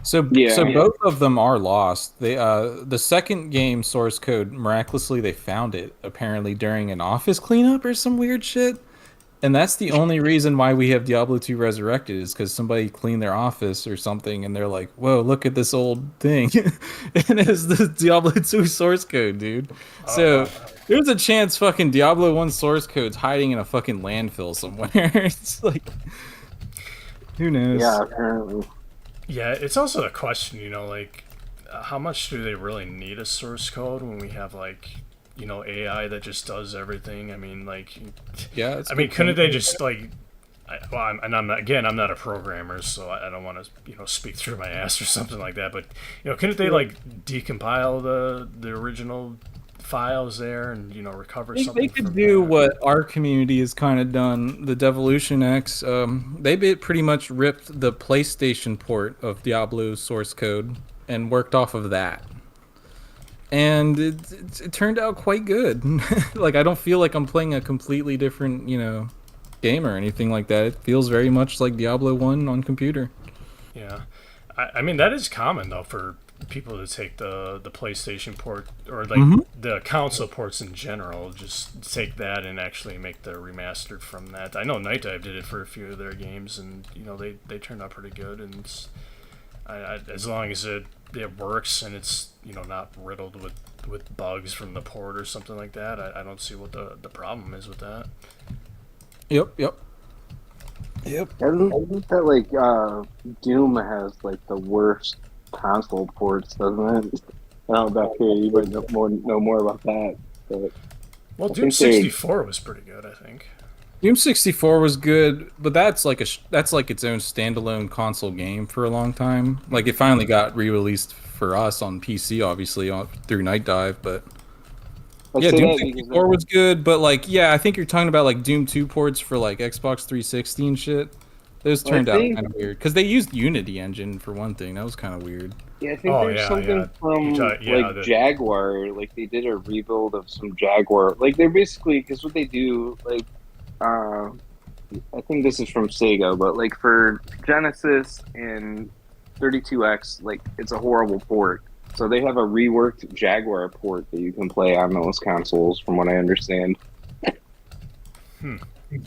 So Yeah. so both of them are lost. They the second game source code miraculously they found it apparently during an office cleanup or some weird shit. And that's the only reason why we have Diablo 2 Resurrected is because somebody cleaned their office or something, and they're like, "Whoa, look at this old thing," and it's the Diablo 2 source code, dude. So there's a chance fucking Diablo 1 source code's hiding in a fucking landfill somewhere. It's like, who knows? Yeah, apparently. Yeah, it's also a question, like, how much do they really need a source code when we have, like, AI that just does everything? I mean, like, Yeah. It's I mean, couldn't they just, like, I'm not a programmer, so I don't want to, speak through my ass or something like that, but, couldn't they, like, decompile the original files there and, recover something They could from do that? what our community has kind of done. The Devolution X, pretty much ripped the PlayStation port of Diablo's source code and worked off of that. And it turned out quite good. Like, I don't feel like I'm playing a completely different, game or anything like that. It feels very much like Diablo 1 on computer. Yeah, I mean that is common though for people to take the PlayStation port or like the console ports in general. Just take that and actually make the remastered from that. I know Night Dive did it for a few of their games, and they turned out pretty good. And as long as it works and it's not riddled with bugs from the port or something like that, I don't see what the problem is with that. Yep. Isn't that like Doom has like the worst console ports, doesn't it? I don't know about here. You might know more about that. But Well, I Doom think they- 64 was pretty good, I think. Doom 64 was good, but that's like its own standalone console game for a long time. Like, it finally got re-released for us on PC, obviously through Night Dive. But I'd yeah, say Doom that 64 was good. But like, yeah, I think you're talking about like Doom 2 ports for like Xbox 360 and shit. Those Well, I turned out think- kind of weird because they used Unity engine for one thing. That was kind of weird. Yeah, I think Oh, there's yeah, something yeah. from Yeah, like Jaguar. Like they did a rebuild of some Jaguar. Like they're basically because what they do, like I think this is from Sega, but like for Genesis and 32X, like it's a horrible port. So they have a reworked Jaguar port that you can play on those consoles, from what I understand.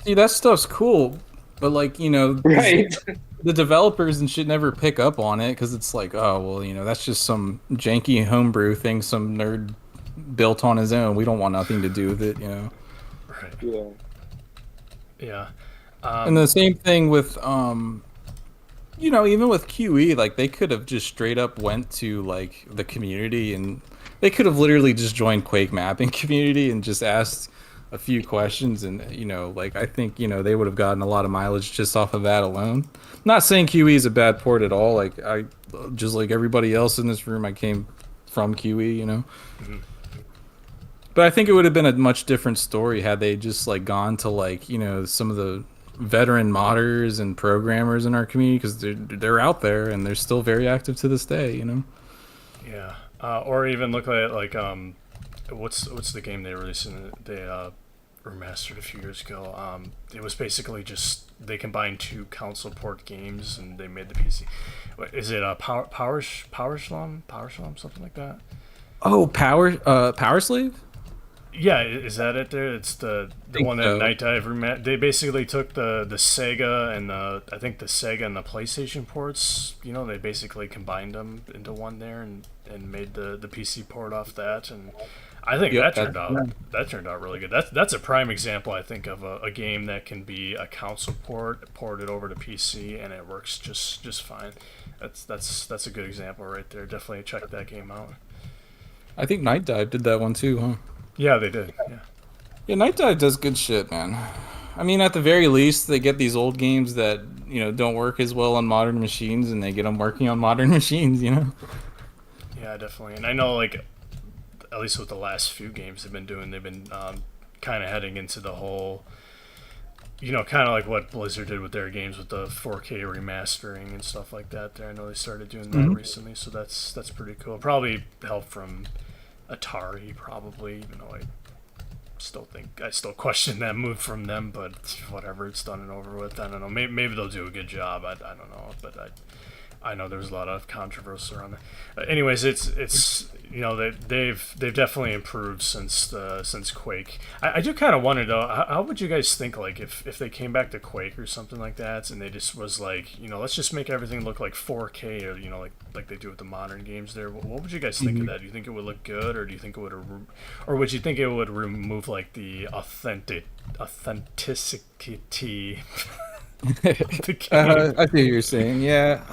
See, that stuff's cool, but like Right. the developers and shit never pick up on it because it's like, oh well, that's just some janky homebrew thing some nerd built on his own. We don't want nothing to do with it. Right. Yeah. Yeah. And the same thing with even with QE, like they could have just straight up went to like the community and they could have literally just joined Quake mapping community and just asked a few questions and like I think they would have gotten a lot of mileage just off of that alone. Not saying QE is a bad port at all. Like I just like everybody else in this room, I came from QE. Mhm. But I think it would have been a much different story had they just like gone to like some of the veteran modders and programmers in our community because they're out there and they're still very active to this day. Yeah. Or even look at it like what's the game they released? They remastered a few years ago. It was basically just they combined two console port games and they made the PC. What, is it Power Slum, something like that? Oh, Power Slave? Yeah, is that it? There, it's the Think one that so. Night Dive They basically took the Sega and I think the Sega and the PlayStation ports. They basically combined them into one there and made the PC port off that. And I think Yep, that turned out really good. That's a prime example, I think, of a game that can be a console port ported over to PC and it works just fine. That's a good example right there. Definitely check that game out. I think Night Dive did that one too, huh? Yeah, they did. Yeah. Yeah, Night Dive does good shit, man. I mean, at the very least, they get these old games that don't work as well on modern machines, and they get them working on modern machines. Yeah, definitely. And I know, like, at least with the last few games they've been kind of heading into the whole, kind of like what Blizzard did with their games with the 4K remastering and stuff like that. There, I know they started doing that recently, so that's pretty cool. Probably help from Atari, probably, even though I still question that move from them, but whatever, it's done and over with. I don't know. Maybe they'll do a good job. I don't know, but I know there's a lot of controversy around that. Anyways, it's they've definitely improved since Quake. I do kind of wonder though, how would you guys think like if they came back to Quake or something like that, and they just was like let's just make everything look like 4K or like they do with the modern games there. What would you guys think of that? Do you think it would look good, or do you think it would, or would you think it would remove like the authenticity? The game. I see what you're saying. Yeah.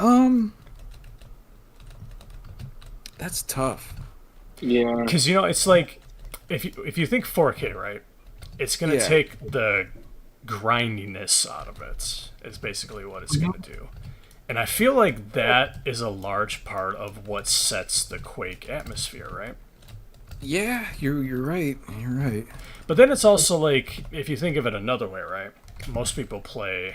That's tough. Yeah. Because it's like if you think 4K, right, it's gonna Yeah. take the grindiness out of it. Is basically what it's gonna do, and I feel like that is a large part of what sets the Quake atmosphere, right? Yeah, you're right. You're right. But then it's also like if you think of it another way, right? Most people play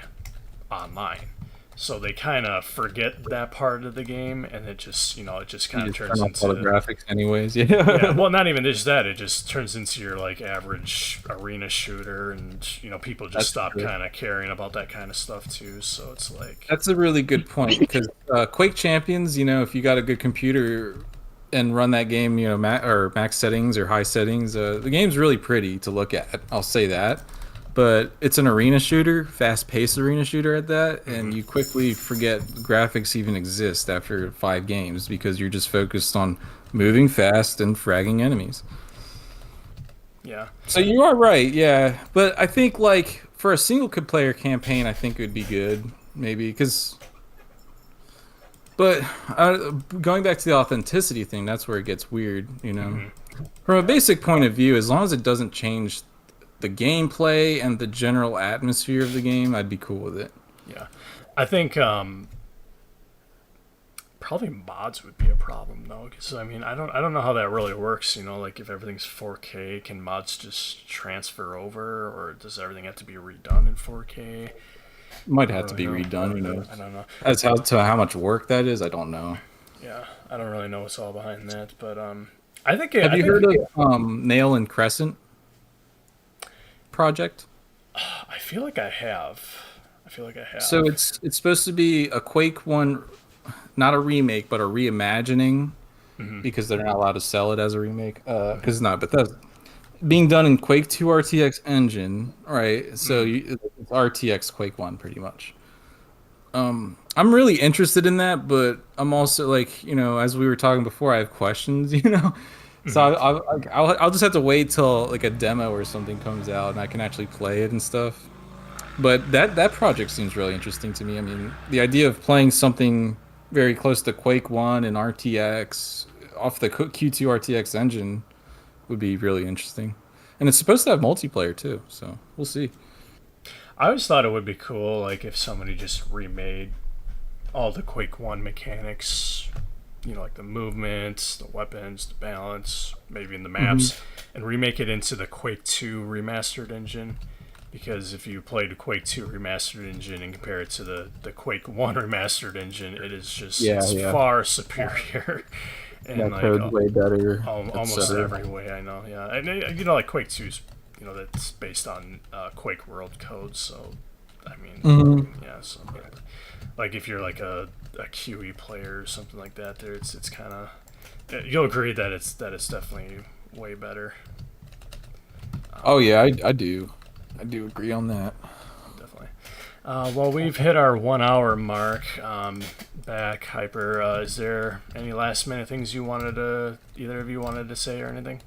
online. So they kind of forget that part of the game, and it just kind You of just turns turn off all the into graphics anyways. yeah. Yeah. Well, not even just that; it just turns into your like average arena shooter, and people just That's stop true. kind of caring about that kind of stuff too. So it's like That's a really good point because Quake Champions, if you got a good computer and run that game, or max settings or high settings, the game's really pretty to look at. I'll say that. But it's an arena shooter, fast-paced arena shooter at that, and you quickly forget graphics even exist after 5 games because you're just focused on moving fast and fragging enemies. yeah, So you are right, yeah. But I think like for a single player campaign, I think it would be good, maybe because. But going back to the authenticity thing, that's where it gets weird. From a basic point of view, as long as it doesn't change the gameplay and the general atmosphere of the game, I'd be cool with it. yeah. I think probably mods would be a problem though, because I mean I don't know how that really works. Like if everything's 4K, can mods just transfer over, or does everything have to be redone in 4K? Might I have don't to be really know. redone, I don't know. As to how much work that is, I don't know. Yeah, I don't really know what's all behind that, but I think Have I you think heard of Nail and Crescent project? I feel like I have. I feel like I So have. it's supposed to be a Quake one, not a remake, but a reimagining Hmm. because they're not allowed to sell it as a remake. Because it's not, but that's being done in Quake 2 RTX engine, right? So Mm. it's RTX Quake 1 pretty much. I'm really interested in that, but I'm also like, as we were talking before, I have questions, So Hmm. I'll just have to wait till like a demo or something comes out and I can actually play it and stuff. But that project seems really interesting to me. I mean, the idea of playing something very close to Quake 1 and RTX off the Q2 RTX engine would be really interesting. And it's supposed to have multiplayer too, so we'll see. I always thought it would be cool, like if somebody just remade all the Quake One mechanics, like the movements, the weapons, the balance, maybe in the Hmm. maps, and remake it into the Quake Two remastered engine. Because if you play the Quake 2 remastered engine and compare it to the Quake 1 remastered engine, it is just, Yeah, it's yeah. far superior in That like code's way better, almost etc. every way. I know, yeah. And like Quake 2's, that's based on Quake World code, so I mean, Hmm. yeah. So like if you're like a QE player or something like that, there it's kind of, you'll agree that it's definitely way better. Oh yeah, I do. I do agree on that. Definitely. Well, we've hit our 1 hour mark. Back, Hyper. Is there any last minute things either of you wanted to say or anything?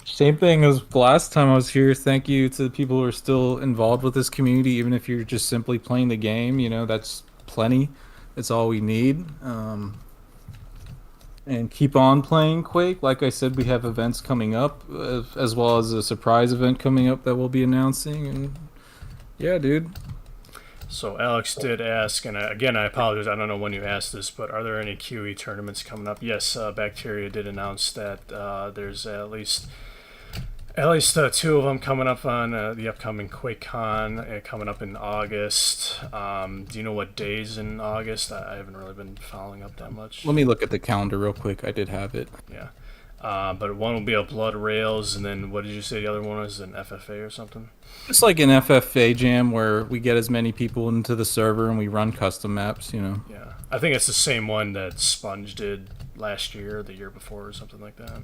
Same thing as last time I was here. Thank you to the people who are still involved with this community, even if you're just simply playing the game. That's plenty. That's all we need. And keep on playing Quake. Like I said, we have events coming up, as well as a surprise event coming up that we'll be announcing. And yeah, dude. So Alex did ask, and again, I apologize. I don't know when you asked this, but are there any QE tournaments coming up? Yes, Bacteria did announce that there's at least two of them coming up on the upcoming QuakeCon coming up in August. Do you know what days in August? I haven't really been following up that much. Let me look at the calendar real quick. I did have it. Yeah. But one will be a Blood Rails, and then what did you say the other one was? An FFA or something? It's like an FFA jam where we get as many people into the server and we run custom maps. Yeah. I think it's the same one that Sponge did last year, the year before, or something like that.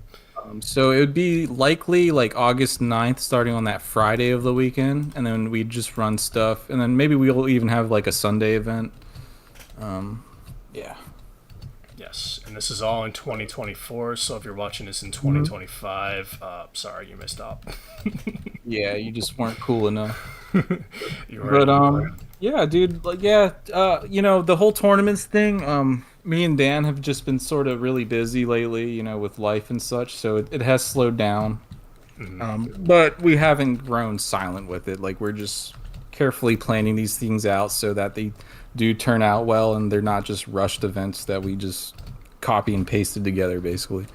So it would be likely like August 9th, starting on that Friday of the weekend, and then we'd just run stuff, and then maybe we'll even have like a Sunday event. Um, yeah. Yes, and this is all in 2024. So if you're watching this in Mhm. 2025, sorry you missed out. Yeah, you just weren't cool enough. You But weren't. yeah, dude, like yeah, the whole tournaments thing, me and Dan have just been sort of really busy lately, with life and such, so it has slowed down. Mhm. But we haven't grown silent with it. Like we're just carefully planning these things out so that they do turn out well and they're not just rushed events that we just copy and pasted together, basically.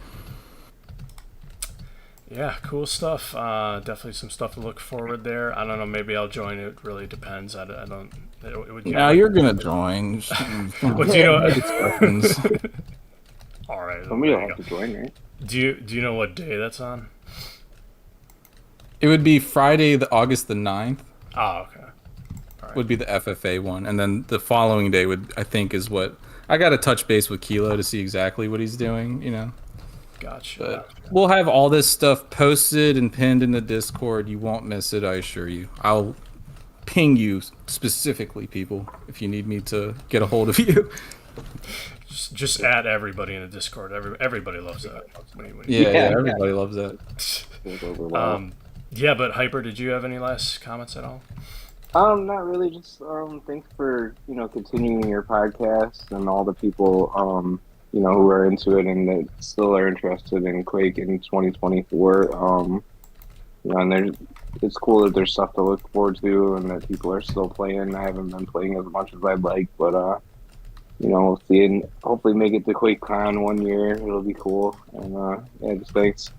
Yeah, cool stuff. Definitely some stuff to look forward there. I don't know. Maybe I'll join. It really depends. I don't. It would Now you're gonna join. What do you know? No discussions. All right. Well, Somebody there will you have go. to join, right? Do you know what day that's on? It would be Friday, the August the 9th Oh, okay. All right. would be the FFA one, and then the following day would I think is what I got to touch base with Kilo to see exactly what he's doing. Gotcha. But we'll have all this stuff posted and pinned in the Discord. You won't miss it, I assure you. I'll ping you specifically, people, if you need me to get a hold of you. Just add everybody in the Discord. Everybody loves that. Yeah, Yeah. everybody loves that. Goes over well. Yeah, but Hyper, did you have any last comments at all? Not really. Just thanks for continuing your podcast and all the people who are into it and that still are interested in Quake in 2024. And it's cool that there's stuff to look forward to and that people are still playing. I haven't been playing as much as I'd like, but we'll see and hopefully make it to QuakeCon one year. It'll be cool. And yeah, just thanks.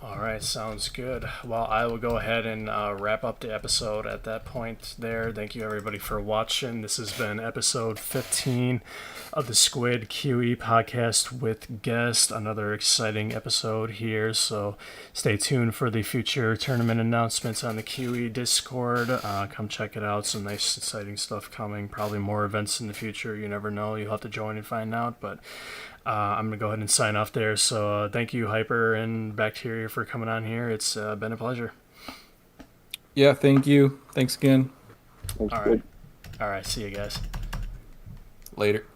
All right, sounds good. Well, I will go ahead and wrap up the episode at that point there. Thank you, everybody, for watching. This has been episode 15 of the Squid QE podcast with guest. Another exciting episode here, so stay tuned for the future tournament announcements on the QE Discord. Come check it out. Some nice, exciting stuff coming. Probably more events in the future. You never know. You'll have to join and find out, but I'm going to go ahead and sign off there. So thank you, Hyper and Bacteria, for coming on here. It's been a pleasure. Yeah, thank you. Thanks again. That's All good. right. All right. See you guys. Later.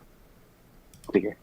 Take care.